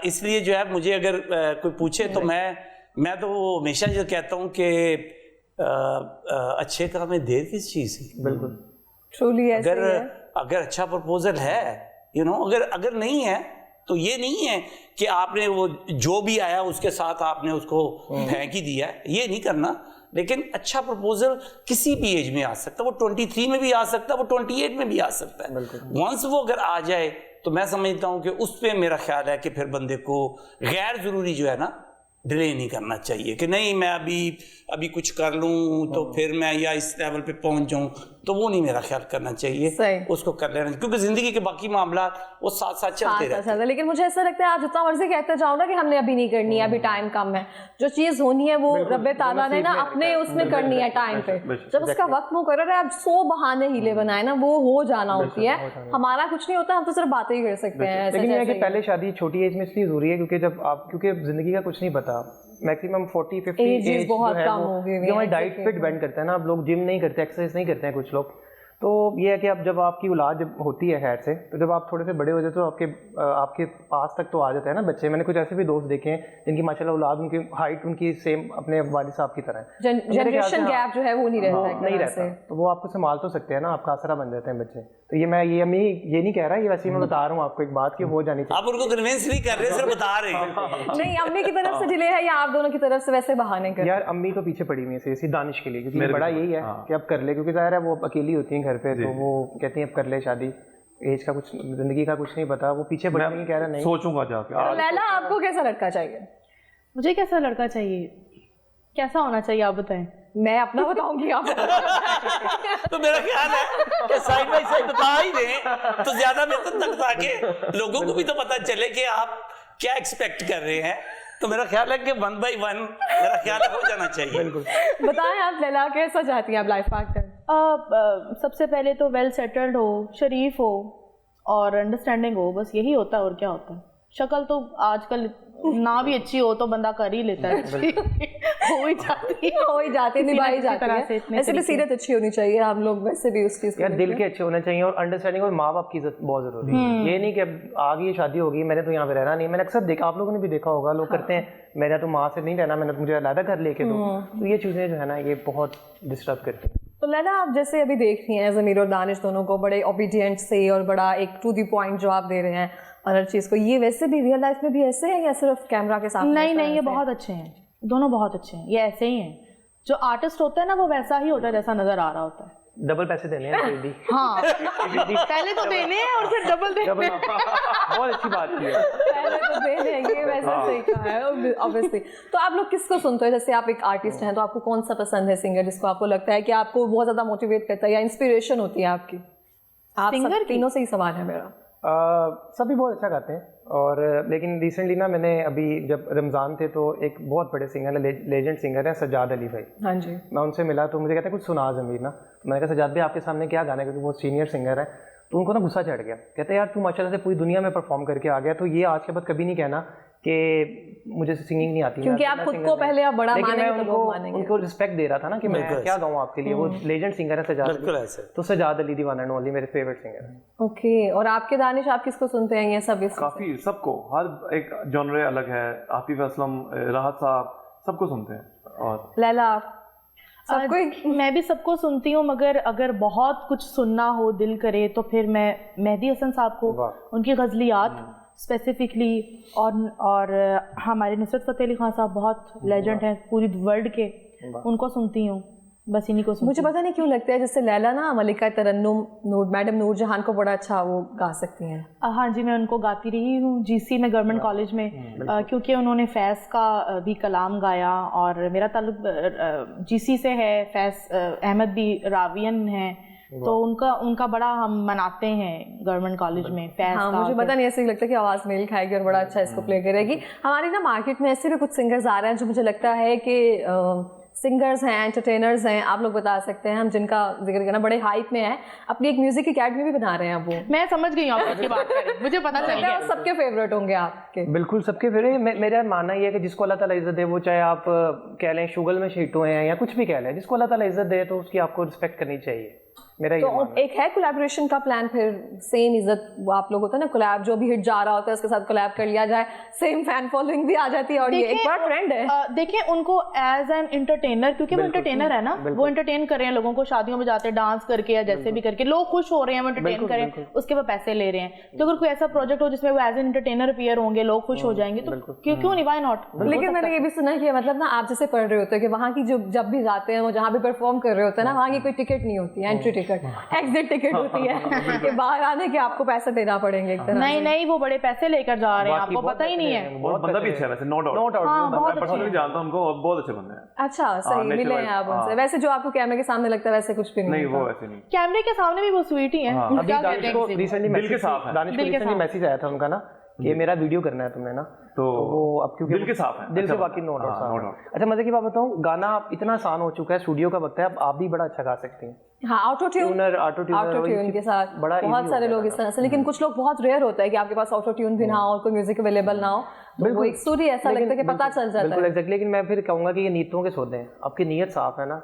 इसलिए जो है मुझे अगर कोई पूछे तो मैं तो हमेशा जो कहता हूँ कि अच्छे काम में देर किस चीज़ की। बिल्कुल ट्रूली अगर अच्छा प्रपोजल है, अगर नहीं है तो ये नहीं है कि आपने वो जो भी आया उसके साथ आपने उसको फेंक ही दिया, ये नहीं करना। लेकिन अच्छा प्रपोजल किसी भी एज में आ सकता है, वो 23 में भी आ सकता है, वो 28 में भी आ सकता है। वंस वो अगर आ जाए तो मैं समझता हूँ कि उस पर मेरा ख्याल है कि फिर बंदे को गैर ज़रूरी जो है ना डिले नहीं करना चाहिए कि नहीं मैं अभी कुछ कर लूँ तो फिर मैं या इस लेवल पे पहुंच जाऊँ, तो वो नहीं मेरा ख्याल करना चाहिए। उसको कर लेना, क्योंकि जिंदगी के बाकी मामला वो साथ साथ चलते रहते हैं। लेकिन मुझे ऐसा लगता है आप जितना मर्जी कहते जाओ ना कि हमने अभी नहीं करनी है, अभी टाइम कम है, जो चीज होनी है वो रब्बे ताला ने ना अपने उसमें करनी है टाइम पे। जब उसका वक्त मुकर्रर है, आप 100 बहाने हीले बनाए ना, वो हो जाना होती है। हमारा कुछ नहीं होता, हम तो सिर्फ बातें ही कर सकते हैं। लेकिन ये कि पहले शादी छोटी एज में इसलिए जरूरी है क्योंकि जिंदगी का कुछ नहीं पता, मैक्सिमम 40-50 एज बहुत जो कम हो गई है। हमारी डाइट पे डिपेंड करता है ना। अब लोग जिम नहीं करते, एक्सरसाइज नहीं करते हैं कुछ लोग, तो ये है कि अब जब आपकी औलाद जब होती है खैर से, तो जब आप थोड़े से बड़े हो जाते हो तो आपके पास तक तो आ जाता है ना बच्चे। मैंने कुछ ऐसे भी दोस्त देखे हैं जिनकी माशाल्लाह औलाद, उनकी हाइट उनकी सेम अपने वालिद साहब की तरह है। जनरेशन गैप जो है वो नहीं रहता, तो वो आपको संभाल तो सकते हैं ना, आपका आसरा बन जाते हैं बच्चे। तो ये मैं ये नहीं कह रहा, ये वैसे ही मैं बता रहा हूँ आपको एक बात कि हो जानी चाहिए। आप उनको कन्विंस नहीं कर रहे, सिर्फ बता रहे हैं। नहीं अम्मी की तरफ से डिले है या आप दोनों की तरफ से वैसे बहाने कर? यार अम्मी तो पीछे पड़ी हुई है इसी दानिश के लिए, क्योंकि बड़ा यही है कि अब कर ले, क्योंकि ज़ाहिर है वो अकेली होती हैं घर पे, तो वो कहती हैं अब कर ले शादी, एज का कुछ, जिंदगी का कुछ नहीं पता, वो पीछे पड़ी हुई कह रहा नहीं सोचूंगा जाके। लैला आपको कैसा लड़का चाहिए? मुझे कैसा लड़का चाहिए, कैसा होना चाहिए आप बताएं? मैं अपना बताऊंगी, आप तो मेरा ख्याल है कि साइड बाय साइड बता ही दें तो ज्यादा बेहतर तक ताकि लोगों को भी तो पता चले कि आप क्या एक्सपेक्ट कर रहे हैं। तो मेरा ख्याल है कि 1 by 1 मेरा ख्याल हो जाना चाहिए। बिल्कुल। बताएं आप लैला कैसा चाहती हैं आप लाइफ पार्टनर? सबसे पहले तो वेल सेटल्ड हो, शरीफ हो और अंडरस्टैंडिंग हो, बस यही होता है और क्या होता है। शक्ल तो आजकल ना भी अच्छी हो तो बंदा कर ही लेता है, हो ही जाती है, निभाई जाती है। ऐसे भी सीरत अच्छी होनी चाहिए, हम लोग वैसे भी उस चीज यार दिल के अच्छे होने चाहिए और अंडरस्टैंडिंग और माँ बाप की इज्जत बहुत जरूरी है। ये नहीं कि अब आ गई शादी होगी मैंने तो यहाँ पे रहना नहीं। मैंने अक्सर देखा, आप लोगों ने भी देखा होगा, लोग करते हैं मेरा तो माँ से नहीं रहना, मैंने मुझे अलग घर लेके दो। तो ये चीजें जो है ना ये बहुत डिस्टर्ब करती हैं। तो लैला आप जैसे अभी देख रही हैं ज़मीर और दानिश दोनों को बड़े ओबीडियंट से और बड़ा एक टू द पॉइंट जवाब दे रहे हैं और हर चीज़ को, ये वैसे भी रियल लाइफ में भी ऐसे हैं या सिर्फ कैमरा के सामने? नहीं, ये बहुत अच्छे हैं, दोनों बहुत अच्छे हैं, ये ऐसे ही हैं। जो आर्टिस्ट होता है ना वो वैसा ही होता है जैसा नजर आ रहा होता है। डबल पैसे देने हैं जल्दी। हाँ पहले तो देने हैं और फिर डबल देने हैं। बहुत अच्छी बात की है। पहले तो दे देंगे, वैसे सही कहा है ऑब्वियसली। तो आप लोग किसको सुनते हो? जैसे आप एक आर्टिस्ट हैं तो आपको कौन सा पसंद है सिंगर जिसको आपको लगता है कि आपको बहुत ज़्यादा मोटिवेट करता है या इंस्पिरेशन होती है आपकी? आप सब तीनों से ही सवाल है मेरा। सभी बहुत अच्छा गाते हैं और लेकिन रिसेंटली ना मैंने अभी जब रमज़ान थे तो एक बहुत बड़े सिंगर है, लेजेंड सिंगर है सज्जाद अली भाई। हाँ जी। मैं उनसे मिला तो मुझे कहते हैं कुछ सुना ज़मीर ना। तो मैंने कहा सज्जाद भाई आपके सामने क्या गाना है, क्योंकि वो सीनियर सिंगर है। तो उनको ना गुस्सा चढ़ गया, कहते हैं यार तू माशाल्लाह से पूरी दुनिया में परफॉर्म करके आ गया, तो ये आज के बाद कभी नहीं कहना कि मुझे सिंगिंग नहीं आती। क्योंकि आप खुद को पहले आप बड़ा मानेंगे तो लोग मानेंगे। उनको रिस्पेक्ट दे रहा था ना कि मैं क्या गाऊँ आपके लिए। वो लेजेंड सिंगर है सज्जाद अली, तो सज्जाद अली दी वन एंड ओनली मेरे फेवरेट सिंगर है। ओके, और आपके दानिश आप किसको सुनते हैं? ये सब काफी सबको, हर एक जॉनरे अलग है। आतिफ असलम, राहत साहब, सबको सुनते हैं। और लैला सबको? मैं भी सबको सुनती हूँ, मगर अगर बहुत कुछ सुनना हो दिल करे तो फिर मैं मेहदी हसन साहब को, उनकी गज़लियात स्पेसिफिकली, और हमारे नुसरत फ़तेह अली खान साहब बहुत लेजेंड हैं पूरी वर्ल्ड के, उनको सुनती हूँ। बस इन्हीं को सुनती। मुझे पता नहीं क्यों लगता है जैसे लैला ना मलिका तरन्नुम मैडम नूर जहान को बड़ा अच्छा वो गा सकती हैं। हाँ जी, मैं उनको गाती रही हूँ जीसी में, गवर्नमेंट कॉलेज में, क्योंकि उन्होंने फैज़ का भी कलाम गाया और मेरा ताल्लुक जीसी से है। फैज़ अहमद भी रावियन हैं, तो उनका बड़ा हम मनाते हैं गवर्नमेंट कॉलेज में फैज़ हाँ, का। मुझे पता नहीं, ऐसे ही लगता है कि आवाज़ मेल खाएगी और बड़ा अच्छा इसको प्ले करेगी। हमारी ना मार्केट में ऐसे भी कुछ सिंगर्स आ रहे हैं जो मुझे लगता है कि सिंगर्स हैं, एंटरटेनर्स हैं, आप लोग बता सकते हैं, हम जिनका जिक्र करना बड़े हाइप में है, अपनी एक म्यूजिक एकेडमी भी बना रहे हैं वो। मैं समझ गई हूँ आपकी बात करें, मुझे पता चल गया। सबके फेवरेट होंगे आपके? बिल्कुल सबके फेवरेट। मेरा मानना ये है कि जिसको अल्लाह ताला इज्जत दे, वो चाहे आप कह लें शुगल में शीट हुए हैं या कुछ भी कह लें, जिसको अल्लाह ताला इज्जत दे तो उसकी आपको रिस्पेक्ट करनी चाहिए। मेरा तो एक है कोलैबोरेशन का प्लान, फिर सेम इज्जत वो आप लोग होता है ना, कोलैब जो भी हिट जा रहा होता है उसके साथ कोलैब कर लिया जाए, सेम फैन फॉलोइंग भी आ जाती है और ये एक बड़ा ट्रेंड है। देखिए उनको एज एन एंटरटेनर, क्योंकि वो एंटरटेनर है ना, वो एंटरटेन कर रहे हैं लोगों को, शादियों में जाते हैं डांस करके या जैसे भी करके लोग खुश हो रहे हैं, वो एंटरटेन करें, उसके बाद पैसे ले रहे हैं। तो अगर कोई ऐसा प्रोजेक्ट हो जिसमें वो एज एन एंटरटेनर अपीयर होंगे, लोग खुश हो जाएंगे, तो क्यों नहीं, व्हाई नॉट। लेकिन मैंने ये भी सुना कि मतलब ना आप जैसे पढ़ रहे होते हैं कि वहाँ की जो जब भी जाते हैं वो जहाँ भी परफॉर्म कर रहे होते हैं ना, वहाँ की कोई टिकट नहीं होती है, एंट्री टिकट, एग्जिट टिकट होती है कि बाहर आने के आपको पैसे देना पड़ेंगे एक तरह। नहीं, वो बड़े पैसे लेकर जा रहे हैं, आपको पता ही नहीं है। और बंदा भी अच्छा है वैसे, नो डाउट। मैं पर्सनली जानता हूँ उनको, बहुत अच्छे बंदे हैं। अच्छा, सही मिले हैं आप उनसे? वैसे जो आपको कैमरे के सामने लगता है वैसे कुछ भी नहीं? वो वैसे नहीं, कैमरे के सामने भी वो स्वीट ही है। अभी दानिश को रिसेंटली मैसेज आया था उनका ना, ये मेरा वीडियो करना है तुमने ना, तो वो अब क्योंकि दिल के साफ है, दिल के बाकी नो डाउट। अच्छा, मजे की बात बताऊं, गाना इतना आसान हो चुका है, स्टूडियो का वक्त है, अब आप भी बड़ा अच्छा गा सकती हैं। हाँ, ऑटो ट्यून के साथ बहुत सारे लोग इस तरह से, लेकिन कुछ लोग बहुत रेयर होता है कि आपके पास ऑटो ट्यून भी ना हो और कोई म्यूजिक अवेलेबल ना हो, तो वो एक सुर ही ऐसा लगता है कि पता चल जाता है। बिल्कुल एग्जैक्टली, लेकिन मैं फिर कहूंगा कि ये नीयतों के सौदे हैं, आपकी नीयत साफ है ना,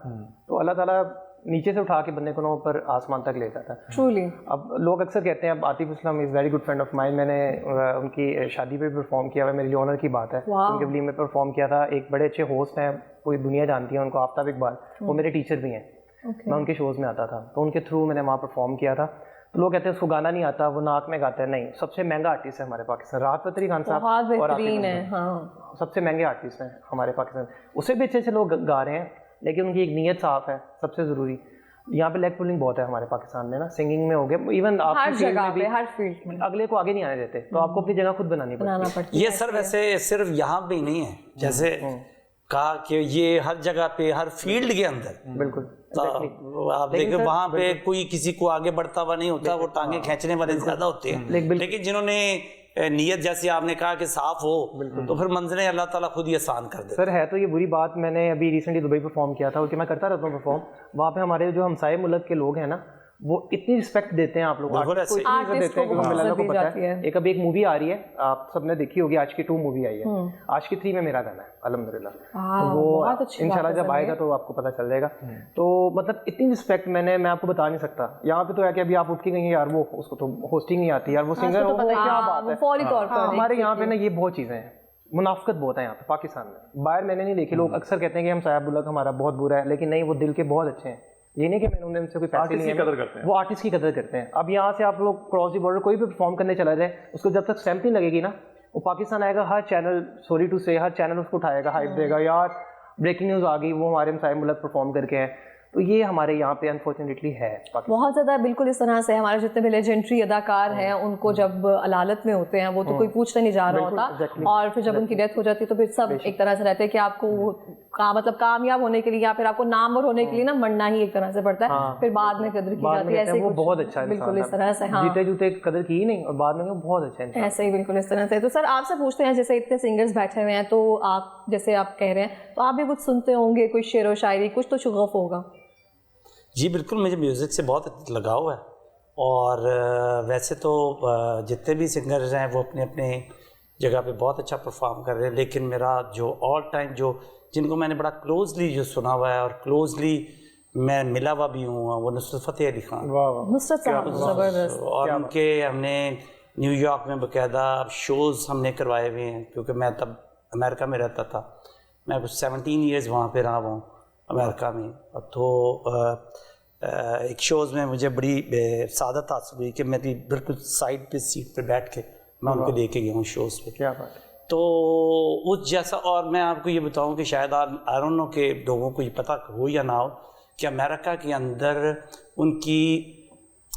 तो अल्लाह ताला नीचे से उठा के बंदे को ना ऊपर आसमान तक ले जाता है। ट्रूली। अब लोग अक्सर कहते हैं, अब Atif Aslam is very good friend of mine, मैंने उनकी शादी पे परफॉर्म किया हुआ, मेरे लिए ऑनर की बात है। उनके वली में परफॉर्म किया था। एक बड़े अच्छे होस्ट हैं, पूरी दुनिया जानती है उनको, आफ्ताब इकबाल, वो मेरे टीचर भी हैं। मैं उनके शोज़ में आता था, तो उनके थ्रू मैंने वहाँ परफॉर्म किया था। तो लोग कहते हैं उसको गाना नहीं आता, वो नाक में गाता है। नहीं, सबसे महंगा आर्टिस्ट है हमारे पाकिस्तान, राहत फ़तेह अली खान साहब और आतिफ असलम सबसे महंगे आर्टिस्ट हैं हमारे पाकिस्तान। उससे भी अच्छे लोग गा रहे हैं, लेकिन उनकी एक नीयत साफ है, सबसे ज़रूरी। यहाँ पे लेग पुलिंग बहुत है हमारे पाकिस्तान में ना, सिंगिंग में हो गया, इवन हर जगह पे, हर फील्ड में अगले को आगे नहीं आने देते, तो आपको अपनी जगह खुद बनानी पड़ती है। ये सर वैसे सिर्फ यहाँ पे ही नहीं है, जैसे कहा कि ये हर जगह पे, हर फील्ड के अंदर। बिल्कुल, तो आप देखिए वहाँ पे कोई किसी को आगे बढ़ता हुआ नहीं होता, वो टांगे खींचने वाले ज्यादा होते हैं। लेकिन जिन्होंने नियत, जैसे आपने कहा कि साफ हो, तो फिर मंजिलें अल्लाह ताला खुद ही आसान कर दे। सर है तो ये बुरी बात, मैंने अभी रिसेंटली दुबई परफॉर्म किया था, क्योंकि मैं करता रहता हूँ परफॉर्म, वहाँ पे हमारे जो हमसाये मुल्क के लोग हैं ना, वो इतनी रिस्पेक्ट देते हैं आप लोग, आर्टिस्ट को इतनी इज्जत देते हैं कि अल्लाह को पता है। एक अभी एक मूवी आ रही है, आप सबने देखी होगी, आज की 2 मूवी आई है, आज की 3 में मेरा गाना है अल्हम्दुलिल्लाह, तो वो इंशाल्लाह जब आएगा तो आपको पता चल जाएगा। तो मतलब इतनी रिस्पेक्ट मैं आपको बता नहीं सकता। यहाँ पे तो है कि अभी आप उठ के गई हैं यार, वो उसको तो होस्टिंग नहीं आती यार, वो सिंगर हो, क्या बात है। हमारे यहाँ पे ना ये बहुत चीज़ें हैं, मुनाफिकत बहुत है यहाँ पे पाकिस्तान में। बाहर मैंने नहीं देखी, लोग अक्सर कहते हैं कि हम साहब मुल्क हमारा बहुत बुरा है, लेकिन नहीं, वो दिल के बहुत अच्छे हैं। ये नहीं कि मैंने उनसे कोई पैसे नहीं है, वो आर्टिस्ट की कदर करते हैं। अब यहाँ से आप लोग क्रॉस दी बॉर्डर कोई भी परफॉर्म करने चला जाए, उसको जब तक स्टैंप नहीं लगेगी ना, वो पाकिस्तान आएगा, हर चैनल, सॉरी टू से, हर चैनल उसको उठाएगा, हाइप देगा, यार ब्रेकिंग न्यूज़ आ गई, वो हमारे हमसाये मुल्क परफॉर्म करके हैं। तो ये हमारे यहाँ पे अनफॉर्चुनेटली है पाकिस्तान। बहुत ज़्यादा बिल्कुल इस तरह से हमारे जितने भी लेजेंडरी अदाकार हैं उनको जब अदालत में होते हैं वो तो कोई पूछने नहीं जा रहा होता, और फिर जब उनकी डेथ हो जाती है तो फिर सब एक तरह से रहते हैं कि आपको मतलब कामयाब होने के लिए या फिर आपको नामवर होने के लिए ना मरना ही एक तरह से पड़ता है, फिर बाद में कदर की जाती है। ऐसे वो बहुत अच्छा बिल्कुल इस तरह से, हाँ, जीते जूते कदर की नहीं और बाद में वो बहुत अच्छा इंसान। ऐसे ही बिल्कुल इस तरह से। तो सर आपसे पूछते हैं, जैसे इतने सिंगर्स बैठे हुए हैं तो आप जैसे आप कह रहे हैं तो आप भी कुछ सुनते होंगे, कोई शेर व शायरी, कुछ तो शुगफ होगा? जी बिल्कुल, मुझे म्यूज़िक से बहुत लगाव है, और वैसे तो जितने भी सिंगर्स हैं वो अपने अपने जगह पे बहुत अच्छा परफॉर्म कर रहे हैं, लेकिन मेरा जो ऑल टाइम जो जिनको मैंने बड़ा क्लोजली जो सुना हुआ है और क्लोजली मैं मिला हुआ भी हूँ वो नुसरत फ़तेह अली खान। नुसरत साहब ज़बरदस्त। और उनके हमने न्यूयॉर्क में बाकायदा शोज़ हमने करवाए हुए हैं, क्योंकि मैं तब अमेरिका में रहता था, मैं कुछ 17 ईयर्स वहाँ पे रहा हूँ अमेरिका में। तो एक शोज़ में मुझे बड़ी सादत हासिल हुई कि मेरी बिल्कुल साइड पे सीट पे बैठ के मैं उनको दे के गया हूँ शोज़ पे। क्या बात है। तो उस जैसा, और मैं आपको ये बताऊँ कि शायद आई डोंट नो कि लोगों को ये पता हो या ना हो कि अमेरिका के अंदर उनकी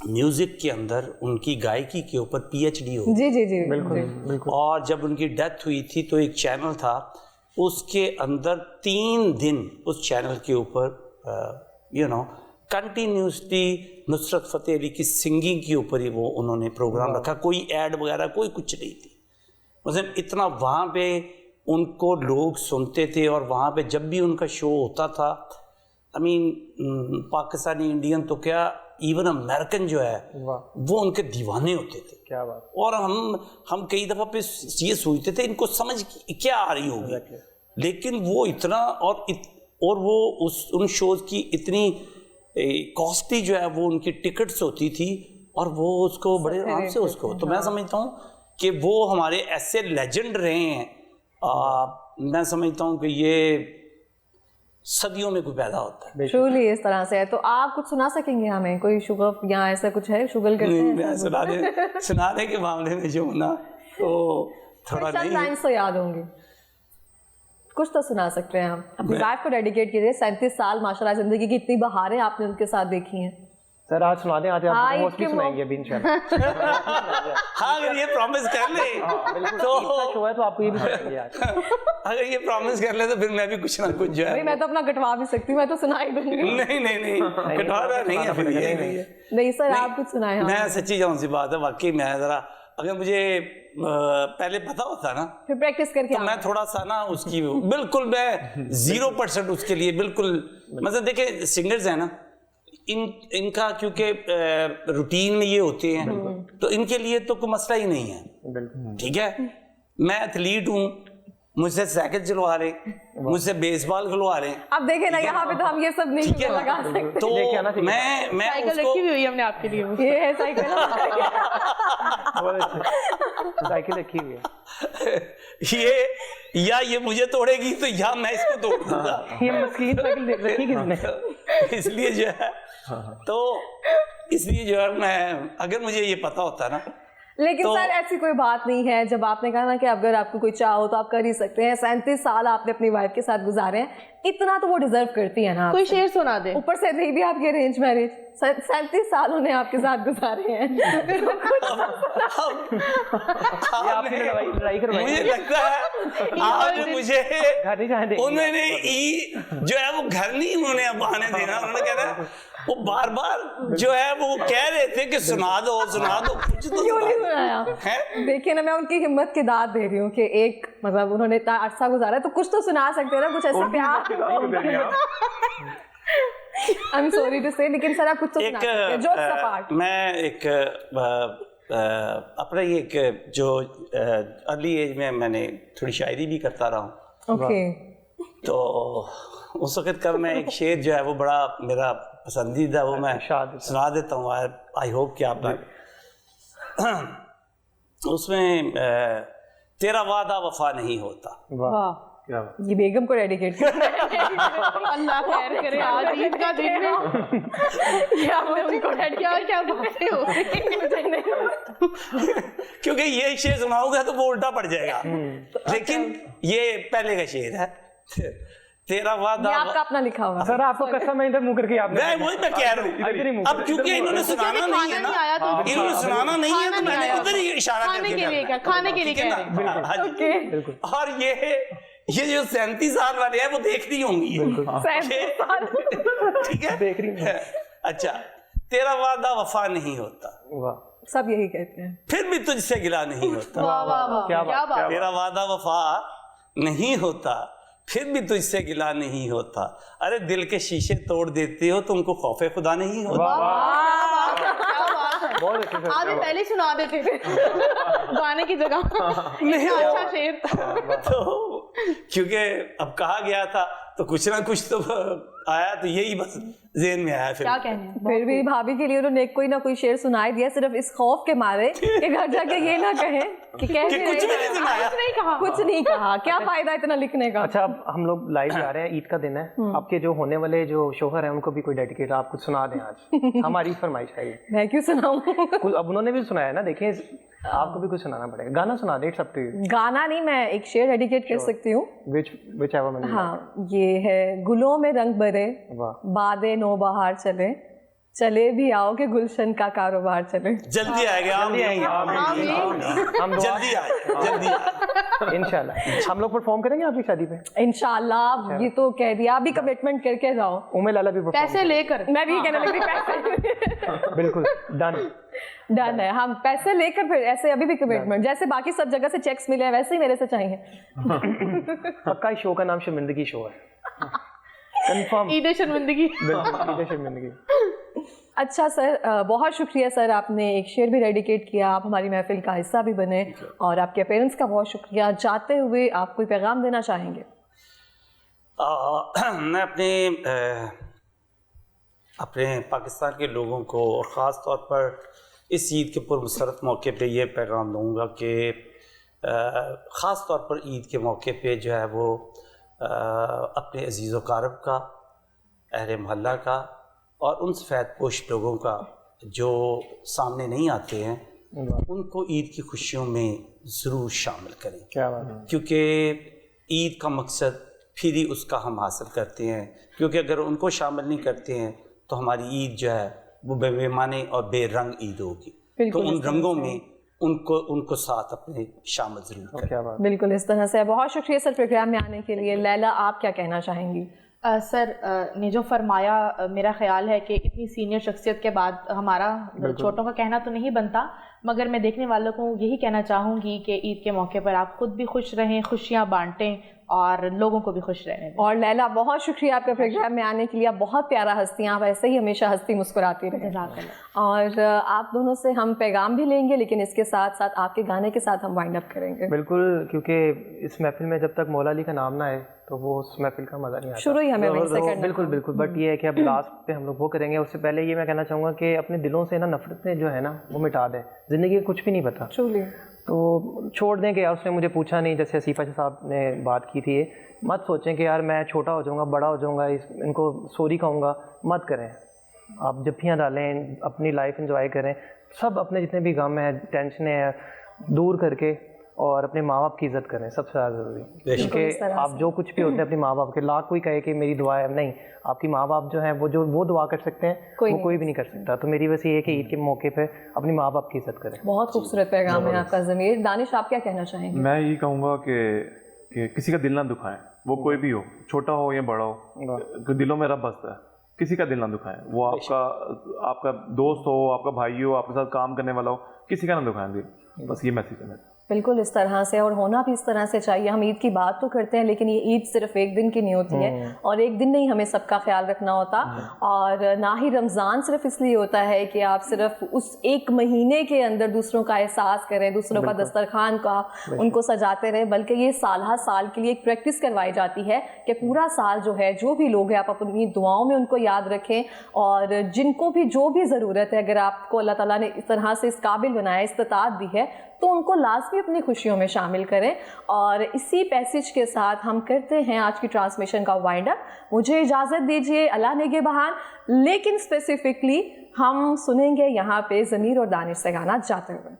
म्यूज़िक के अंदर उनकी गायकी के ऊपर PhD हो। जी जी जी बिल्कुल। और जब उनकी डेथ हुई थी तो एक चैनल था, उसके अंदर 3 दिन उस चैनल के ऊपर कंटिन्यूसली नुसरत फ़तेह अली की सिंगिंग के ऊपर ही वो उन्होंने प्रोग्राम रखा, कोई ऐड वगैरह कोई कुछ नहीं थी। मतलब इतना वहाँ पे उनको लोग सुनते थे, और वहाँ पे जब भी उनका शो होता था, आई मीन पाकिस्तानी, इंडियन तो क्या, इवन अमेरिकन जो है वो उनके दीवाने होते थे। क्या बात। और हम कई दफ़ा पे ये सोचते थे इनको समझ क्या आ रही होगी, लेकिन वो इतना और वो उन शोज़ की इतनी कॉस्टली जो है वो उनकी टिकट्स होती थी, और वो उसको बड़े आराम से उसको, तो मैं समझता हूँ कि वो हमारे ऐसे लेजेंड रहे हैं। मैं समझता हूँ कि ये सदियों में कोई पैदा होता है। ट्रूली इस तरह से है। तो आप कुछ सुना सकेंगे हमें, कोई शुगफ या ऐसा कुछ है? शुगल करते हैं? मैं सुनाने के मामले में जो ना तो थोड़ा नहीं, लाइन्स तो याद होंगी, कुछ तो सुना सकते हैं हम। अपनी वाइफ को डेडिकेट कीजिए। 37 साल माशाल्लाह, जिंदगी की इतनी बहारें आपने उनके साथ देखी हैं। सर आज सुना दें, आज आप मोस्टली सुनाएंगे अभी इंशाल्लाह। हाँ, अगर ये प्रॉमिस कर ले तो शो है तो आपको ये भी सुनाएंगे आज। अगर ये प्रॉमिस कर ले तो फिर मैं भी कुछ ना कुछ जो है, मैं तो अपना कटवा भी सकती हूँ, मैं तो सुना ही दूंगी। नहीं कटवाना नहीं है, फिर ये नहीं सर, आप कुछ सुनाए। मैं सच्ची जाऊँ सी बात है, वाकई मैं जरा, अगर मुझे पहले पता होता ना, फिर प्रैक्टिस करके, तो मैं थोड़ा सा ना उसकी बिल्कुल मैं 0% उसके लिए बिल्कुल, मतलब देखिए सिंगर्स है ना, इनका क्योंकि रूटीन में ये होते हैं, तो इनके लिए तो कोई मसला ही नहीं है। ठीक है, मैं एथलीट हूँ, मुझसे साइकिल चलवा रहे, मुझसे बेसबॉल खिलवा रहे। अब देखें ना, यहाँ पे तो हम ये सब नहीं लगा सकते। तो मैं साइकिल रखी हुई है हमने आपके लिए, ये है साइकिल। साइकिल रखी हुई है, ये मुझे तोड़ेगी तो या मैं इसको तोड़ दूंगा। ये मस्कीन साइकिल रखी किसने? इसलिए जो है, तो इसलिए जो है, मैं अगर मुझे ये पता होता ना, लेकिन सर ऐसी कोई बात नहीं है। जब आपने कहा ना कि अगर आपको कोई चाहो तो आप कर ही सकते हैं, 37 साल आपने अपनी वाइफ के साथ गुजारे हैं, इतना तो वो डिजर्व करती है ना। कोई शेर सुना दे। ऊपर से रही भी आपकी अरेंज मैरिज, 37 साल उन्हें आपके साथ गुजारे हैं। मुझे लगता है आज मुझे उन्होंने जो है वो घर नहीं उन्होंने अब आने देना। उन्होंने कहना, वो बार बार जो है वो कह रहे थे कि सुना दो कुछ तो क्यों नहीं सुनाया? देखिए ना, मैं उनकी हिम्मत की दाद दे रही हूँ कि एक मतलब उन्होंने इतना अरसा गुजारा है, तो कुछ तो सुना सकते हो ना, कुछ ऐसा प्यार। आई एम सॉरी टू से, लेकिन सर आप कुछ तो सुना सकते हैं, जो सपाट। मैं एक अपना ये एक जो अर्ली एज में मैंने थोड़ी शायरी भी करता रहा हूँ। ओके। तो उस वक्त का मैं एक शेर जो है वो बड़ा मेरा पसंदीदा, वो मैं सुना देता हूँ। आई होप कि आप उसमें तेरा वादा वफा नहीं होता। वाह, ये बेगम को डेडिकेट कर अल्लाह खैर करे, आज ईद का दिन है, ये आपने उनको डेडिकेट, क्या बातें हो रही हैं। क्योंकि ये शेर सुनाऊंगा तो वो उल्टा पड़ जाएगा, लेकिन ये पहले का शेर है। तेरा ये वादा आपका अपना लिखा हुआ है। सर आपको कसम है इधर मुंह करके आपने मैं कह रहा हूँ, अब क्योंकि इन्होंने सुनाना नहीं है ना, इन्होंने सुनाना नहीं है, तो मैंने उधर ही इशारा खाने करके के लिए क्या, खाने के लिए कह रहे हैं। हाँ जी। और ये जो 37 साल वाले हैं वो देख रही होंगी, 37 साल। ठीक है, देख रही हूँ। अच्छा, तेरा वादा वफा नहीं होता, वाह सब यही कहते हैं। फिर भी तुझसे गिला नहीं होता। वाह वाह वाह, क्या क्या बात। तेरा वादा वफा नहीं होता, फिर भी तुझसे गिला नहीं होता। अरे दिल के शीशे तोड़ देते हो, तुमको खौफे खुदा नहीं होता। बहुत अच्छे से आधे पहले सुना देते थे गाने की जगह। इतना अच्छा शेर। तो क्योंकि अब कहा गया था तो कुछ ना कुछ तो आया, तो यही बस ज़हन में आया। क्या कहने हैं? फिर भी भाभी के लिए उन्होंने कोई ना कोई शेर सुनाई दिया, सिर्फ इस खौफ के मारे कि घर जाके ये ना कहें कि कैसे कुछ भी नहीं सुनाया। कुछ नहीं कहा। क्या फायदा इतना लिखने का। अच्छा, अब हम लोग लाइव जा रहे हैं, ईद का दिन है, आपके जो होने वाले जो शोहर हैं उनको भी कोई डेडिकेट आप कुछ सुना दें आज। हमारी फरमाइश है ये। मैं क्यों सुनाऊं? अब उन्होंने भी सुनाया ना, देखिए आपको भी कुछ सुनाना पड़ेगा। गाना सुना दे, इट्स अप टू यू। गाना नहीं, मैं एक शेर डेडिकेट कर सकती हूँ। which ever मैंने। हाँ, ये है, गुलों में रंग भरे वाह। बादे नो बहार चले, चले भी आओ के गुलशन का कारोबार चले। जल्दी आएगा, जल्दी आएंगे हम जल्दी आए, जल्दी आए। इंशाल्लाह। हम लोग परफॉर्म करेंगे आपकी शादी पे इंशाल्लाह। ये तो कह दिया, अभी कमिटमेंट करके जाओ। उम्मे लाला भी परफॉर्म। पैसे लेकर। मैं भी कहने लगी पैसे। बिल्कुल डन डन है, हम पैसे लेकर फिर ऐसे अभी भी कमिटमेंट, जैसे बाकी सब जगह से चेक्स मिले हैं वैसे ही मेरे से चाहिए। पक्का इस शो का नाम शर्मिंदगी शो है, कंफर्म। ईद शर्मिंदगी। बिल्कुल, ईद शर्मिंदगी। अच्छा सर, बहुत शुक्रिया सर, आपने एक शेर भी डेडिकेट किया, आप हमारी महफिल का हिस्सा भी बने, और आपके पेरेंट्स का बहुत शुक्रिया। जाते हुए आप कोई पैगाम देना चाहेंगे? मैं अपने पाकिस्तान के लोगों को, और ख़ास तौर पर इस ईद के पुरमसरत मौके पे ये पैगाम दूंगा कि ख़ास तौर पर ईद के मौके पे जो है वो अपने अजीज़ व कारब का, अहले मोहल्ला का और उन सफ़ेद पोश लोगों का जो सामने नहीं आते हैं, उनको ईद की खुशियों में ज़रूर शामिल करें। क्या बात है। क्योंकि ईद का मकसद फिर ही उसका हम हासिल करते हैं, क्योंकि अगर उनको शामिल नहीं करते हैं तो हमारी ईद जो है वो बेमाने और बेरंग ईद होगी। तो उन रंगों में उनको साथ अपने शामिल ज़रूर करें। क्या बात। बिल्कुल इस तरह से। बहुत शुक्रिया सर प्रोग्राम में आने के लिए। लैला, आप क्या कहना चाहेंगी? सर ने जो फरमाया, मेरा ख्याल है कि इतनी सीनियर शख्सियत के बाद हमारा छोटों का कहना तो नहीं बनता, मगर मैं देखने वालों को यही कहना चाहूँगी कि ईद के मौके पर आप खुद भी खुश रहें, खुशियाँ बांटें और लोगों को भी खुश रहने दें। और लैला, बहुत शुक्रिया आपके प्रोग्राम में आने के लिए। आप बहुत प्यारा हस्ती हैं, आप ऐसे ही हमेशा हंसती मुस्कुराती रहें। और आप दोनों से हम पैगाम भी लेंगे, लेकिन इसके साथ साथ आपके गाने के साथ हम वाइंड अप करेंगे। बिल्कुल, क्योंकि इस महफिल में जब तक मौला अली का नाम ना आए तो वो उस महफिल का मज़ा नहीं आता। शुरू ही हमें वहीं से करना। बिल्कुल बिल्कुल। बट ये है कि अब लास्ट पे हम लोग वो करेंगे। उससे पहले ये मैं कहना चाहूँगा कि अपने दिलों से ना नफरतें जो है ना वो मिटा दें। ज़िंदगी का कुछ भी नहीं पता, तो छोड़ दें कि यार उसने मुझे पूछा नहीं, जैसे सीफा साहब ने बात की थी। मत सोचें कि यार मैं छोटा हो जाऊँगा, बड़ा हो जाऊँगा, इनको सॉरी कहूँगा। मत करें। आप जफ्फियाँ डालें, अपनी लाइफ एंजॉय करें, सब अपने जितने भी गम हैं, टेंशन है, दूर करके और अपने माँ बाप की इज़्ज़त करें, सबसे ज़्यादा ज़रूरी। क्योंकि आप जो कुछ भी होते हैं अपने माँ बाप के, लाख कोई कहे कि मेरी दुआ है, नहीं, आपकी माँ बाप जो है वो दुआ कर सकते हैं, वो कोई भी नहीं कर सकता। तो मेरी वैसे ये है कि ईद के मौके पे अपनी माँ बाप की इज़्ज़त करें। बहुत खूबसूरत पैगाम है आपका ज़मीर। दानिश, आप क्या कहना चाहेंगे? मैं ये कहूँगा कि किसी का दिल ना दुखाएं, वो कोई भी हो, छोटा हो या बड़ा हो, दिलों में रब बसता है। किसी का दिल ना दुखाएं, वो आपका दोस्त हो, आपका भाई हो, आपके साथ काम करने वाला हो, किसी का ना दुखाएं दिल। बस ये मैसेज है मेरा। बिल्कुल इस तरह से, और होना भी इस तरह से चाहिए। हम ईद की बात तो करते हैं, लेकिन ये ईद सिर्फ एक दिन की नहीं होती है, और एक दिन नहीं हमें सबका ख्याल रखना होता। और ना ही रमज़ान सिर्फ इसलिए होता है कि आप सिर्फ उस एक महीने के अंदर दूसरों का एहसास करें, दूसरों का दस्तरखान का उनको सजाते रहें, बल्कि ये साल हर साल के लिए एक प्रैक्टिस करवाई जाती है कि पूरा साल जो है, जो भी लोग हैं, आप अपनी दुआओं में उनको याद रखें, और जिनको भी जो भी ज़रूरत है, अगर आपको अल्लाह ताला ने इस तरह से इस काबिल बनाया, इस्तात दी है, तो उनको लाजमी अपनी खुशियों में शामिल करें। और इसी पैसेज के साथ हम करते हैं आज की ट्रांसमिशन का वाइंड अप। मुझे इजाज़त दीजिए, अल्लाह नेगेबहान। लेकिन स्पेसिफिकली हम सुनेंगे यहाँ पे ज़मीर और दानिश से गाना जाते हुए।